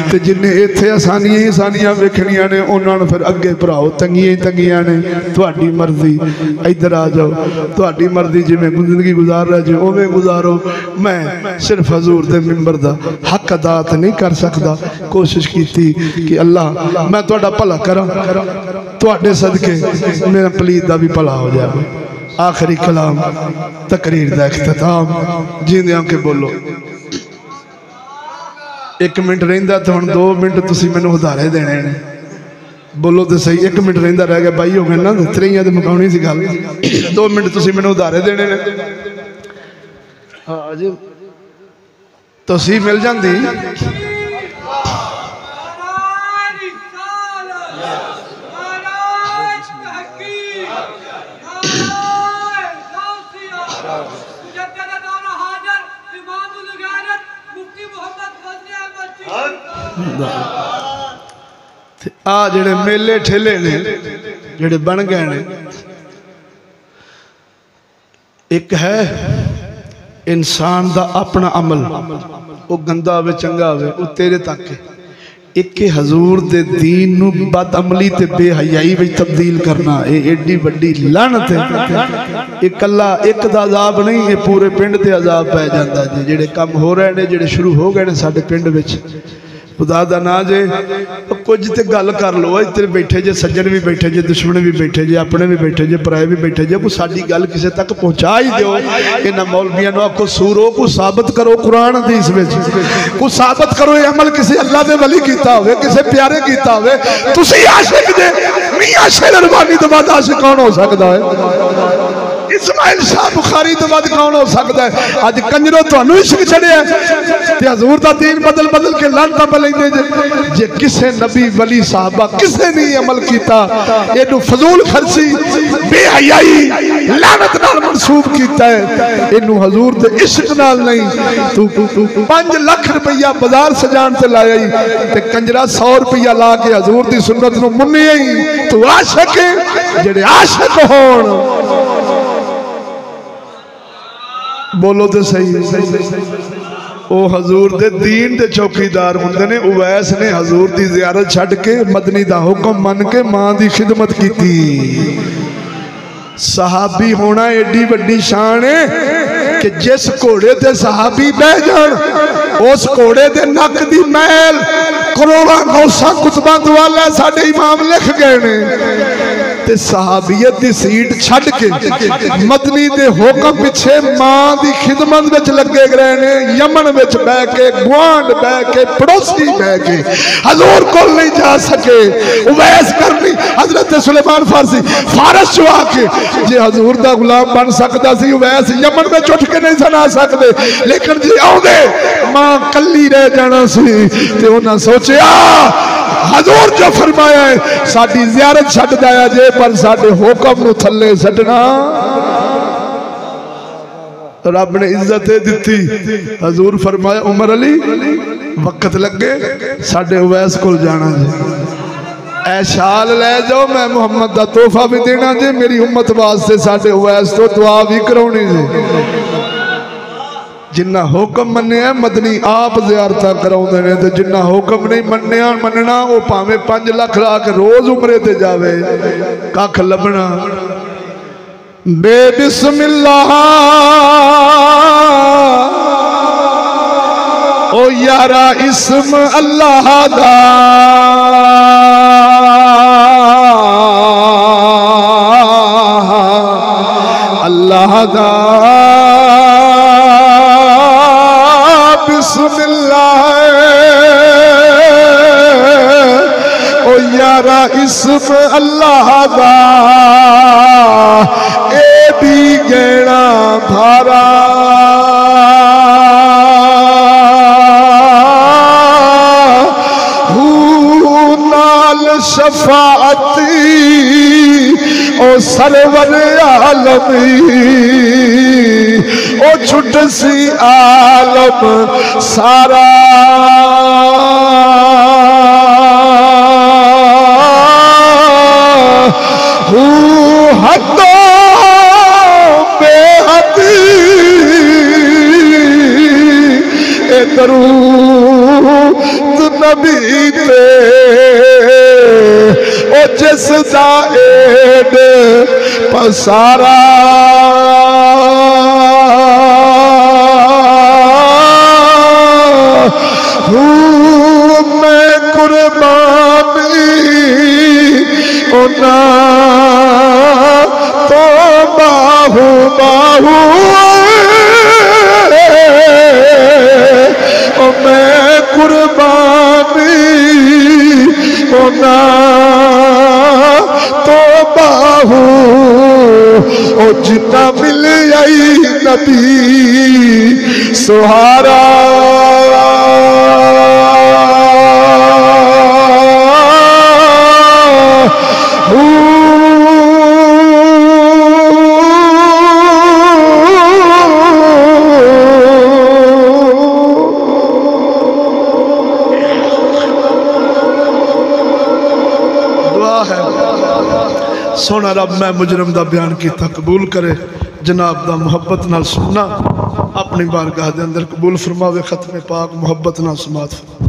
ते जिन्हें इत्थे आसानियां ही आसानियां वेखणियां ने उन्होंने फिर अगे भराओ तंगियां ही तंगियां ने। तुहाडी मर्जी, इधर आ जाओ, तुहाडी मर्जी, जिवें जिंदगी गुजार रहे जो उवें गुजारो। मैं सिर्फ हजूर दे मिंबर दा हक अदा नहीं कर सकदा, कोशिश की कि अल्लाह मैं तुहाडा भला करा, तुहाडे सदके मेरा पलीत दा भी भला हो जाए। आखिरी कलाम तकरीर दा इख्तिताम, जींदियां के बोलो। 1 मिनट रहिंदा तो हुण 2 मिनट तुसीं मैनूं उधारे देने ने, बोलो तो सही। 1 मिनट रहिंदा रह गया भाई, हो गए ना त्रेइयां ते मुकाउणी सी गल। 2 मिनट तुसीं मैनूं उधारे देने ने, हाँ जी तुसीं मिल जांदी। आ जेड़े मेले ठेले ने जेड़े बन गए ने, एक है इंसान दा अपना अमल, वो गंदा होवे चंगा होवे वो तेरे तक है। एक हजूर दे दीन नू बदअमली ते बेहयाई विच तब्दील करना ये एडी वड्डी लानत है। ये कल्ला एक दा अजाब नहीं, ये पूरे पिंड ते अजाब पै जांदा जी। जेड़े काम हो रहे ने, जेड़े शुरू हो गए ने साडे पिंड विच, खुदा दा ना जे कुछ ते गल कर लो। इतने बैठे जे सज्जन भी बैठे जे, दुश्मन भी बैठे जे, अपने भी बैठे जे, पराए भी बैठे जे, कोई साडी गल किसी तक पहुँचा ही दो। इन्हां मौलवियां नूं आखो सूरो को साबित करो कुरान हदीस विच, को साबित करो ये अमल किसी अल्लाह दे वली कीता होवे, किसी प्यारे कीता होवे। तुसीं आशिक जे, मियां शेर रबानी तो बाद आशिक कौन हो सकता है? इस्माइल शाह बुखारी तो बाद कौन हो सकता है? अज कंजरो तुहानू इश्क चढ़िया ते हजूर दा दीन बदल बदल के लानता पे लैंदे जे किसे नबी वली साहबा किसे नहीं अमल किया, इनू फजूल खर्ची बेहयाई लानत नाल मंसूब कीता है। इनू हजूर दे इश्क नाल नहीं। तू 5 लाख रुपया बाजार सजान ते लाया ही ते कंजरा 100 रुपया ला के हजूर दी सुन्नत नू मुन्निया ही। तू आशिक है, जेड़े आशिक होण बोलो तो सही। ओ हजूर दे दीन दे चौकीदार हुंदे ने। उवैस ने हजूर दी ज़ियारत छड्ड के मदनी दा हुक्म मन के मां दी खिदमत की। सहाबी होना एडी वड्डी शान है कि जिस घोड़े ते सहाबी बह जान, उस घोड़े दे नक दी मैल करोड़ां गौसा कुतबा दुआला साडे इमाम लिख गए ने। ते सहाबियत दी सीट छड्ड के मदनी दे हुक्म पिछे मां दी खिदमत विच लगे रहे ने। यमन विच बह के, गुआंढ बह के, पड़ोसी बह के हजूर कोल नहीं जा सके। उवैस करनी हजरत सुलेमान फारसी फारस चो आके जे हजूर दा गुलाम बन सकता सी, उवैस यमन में उठ के नहीं सुना सकते। लेकिन जे आउंदे मां कल्ली रह जाना सी ते उन्हां सोचिया हजूर जो फरमाया है साडी ज़ियारत छड्ड दिया जे, पर साडे हुक्म नूं थल्ले छड्डना रब ने इज्जत दी। हजूर फरमाया उमर अली वक्त लगे साडे उवैस कोल जाना जी, ऐ शाल ले जाओ, मैं मुहम्मद दा तोहफा भी देना जी, मेरी उम्मत वास्ते साडे उवैस तो दुआ भी कराउणी जी। जिन्ना हुक्म मन्निया मदनी आप ज़ियारत कराउंदे ने, ते जिन्ना हुक्म नहीं मन्निया मनना वो भावें 5 लाख ला के रोज उमरे ते जावे कख लभना। बेबिस्मिल्लाह ओ यारा इस्म अल्लाह दा, अल्लाह दा बिस्मिल्लाह ओ यारा इस्म अल्लाह दा, ए भी गहना भारा नाल शफाअती ओ सरवर आलमी ओ छुट सी आलम सारा। हदो बेहदी ए दरूद नबी ते ओ जिस दा एड पसारा। मैं कुर्बानी ओना तो बाहू बाहू ओ मैं कुर्बानी ओना तो बाहू ओ जितना मिल आई नबी सुहारा। सोना रब मैं मुजरम दा बयान किया कबूल करे, जनाब दा मुहब्बत नाल सुनना अपनी बारगाह दे अंदर कबूल फरमावे, खत्मे पाक मुहब्बत नाल समात फरमावे।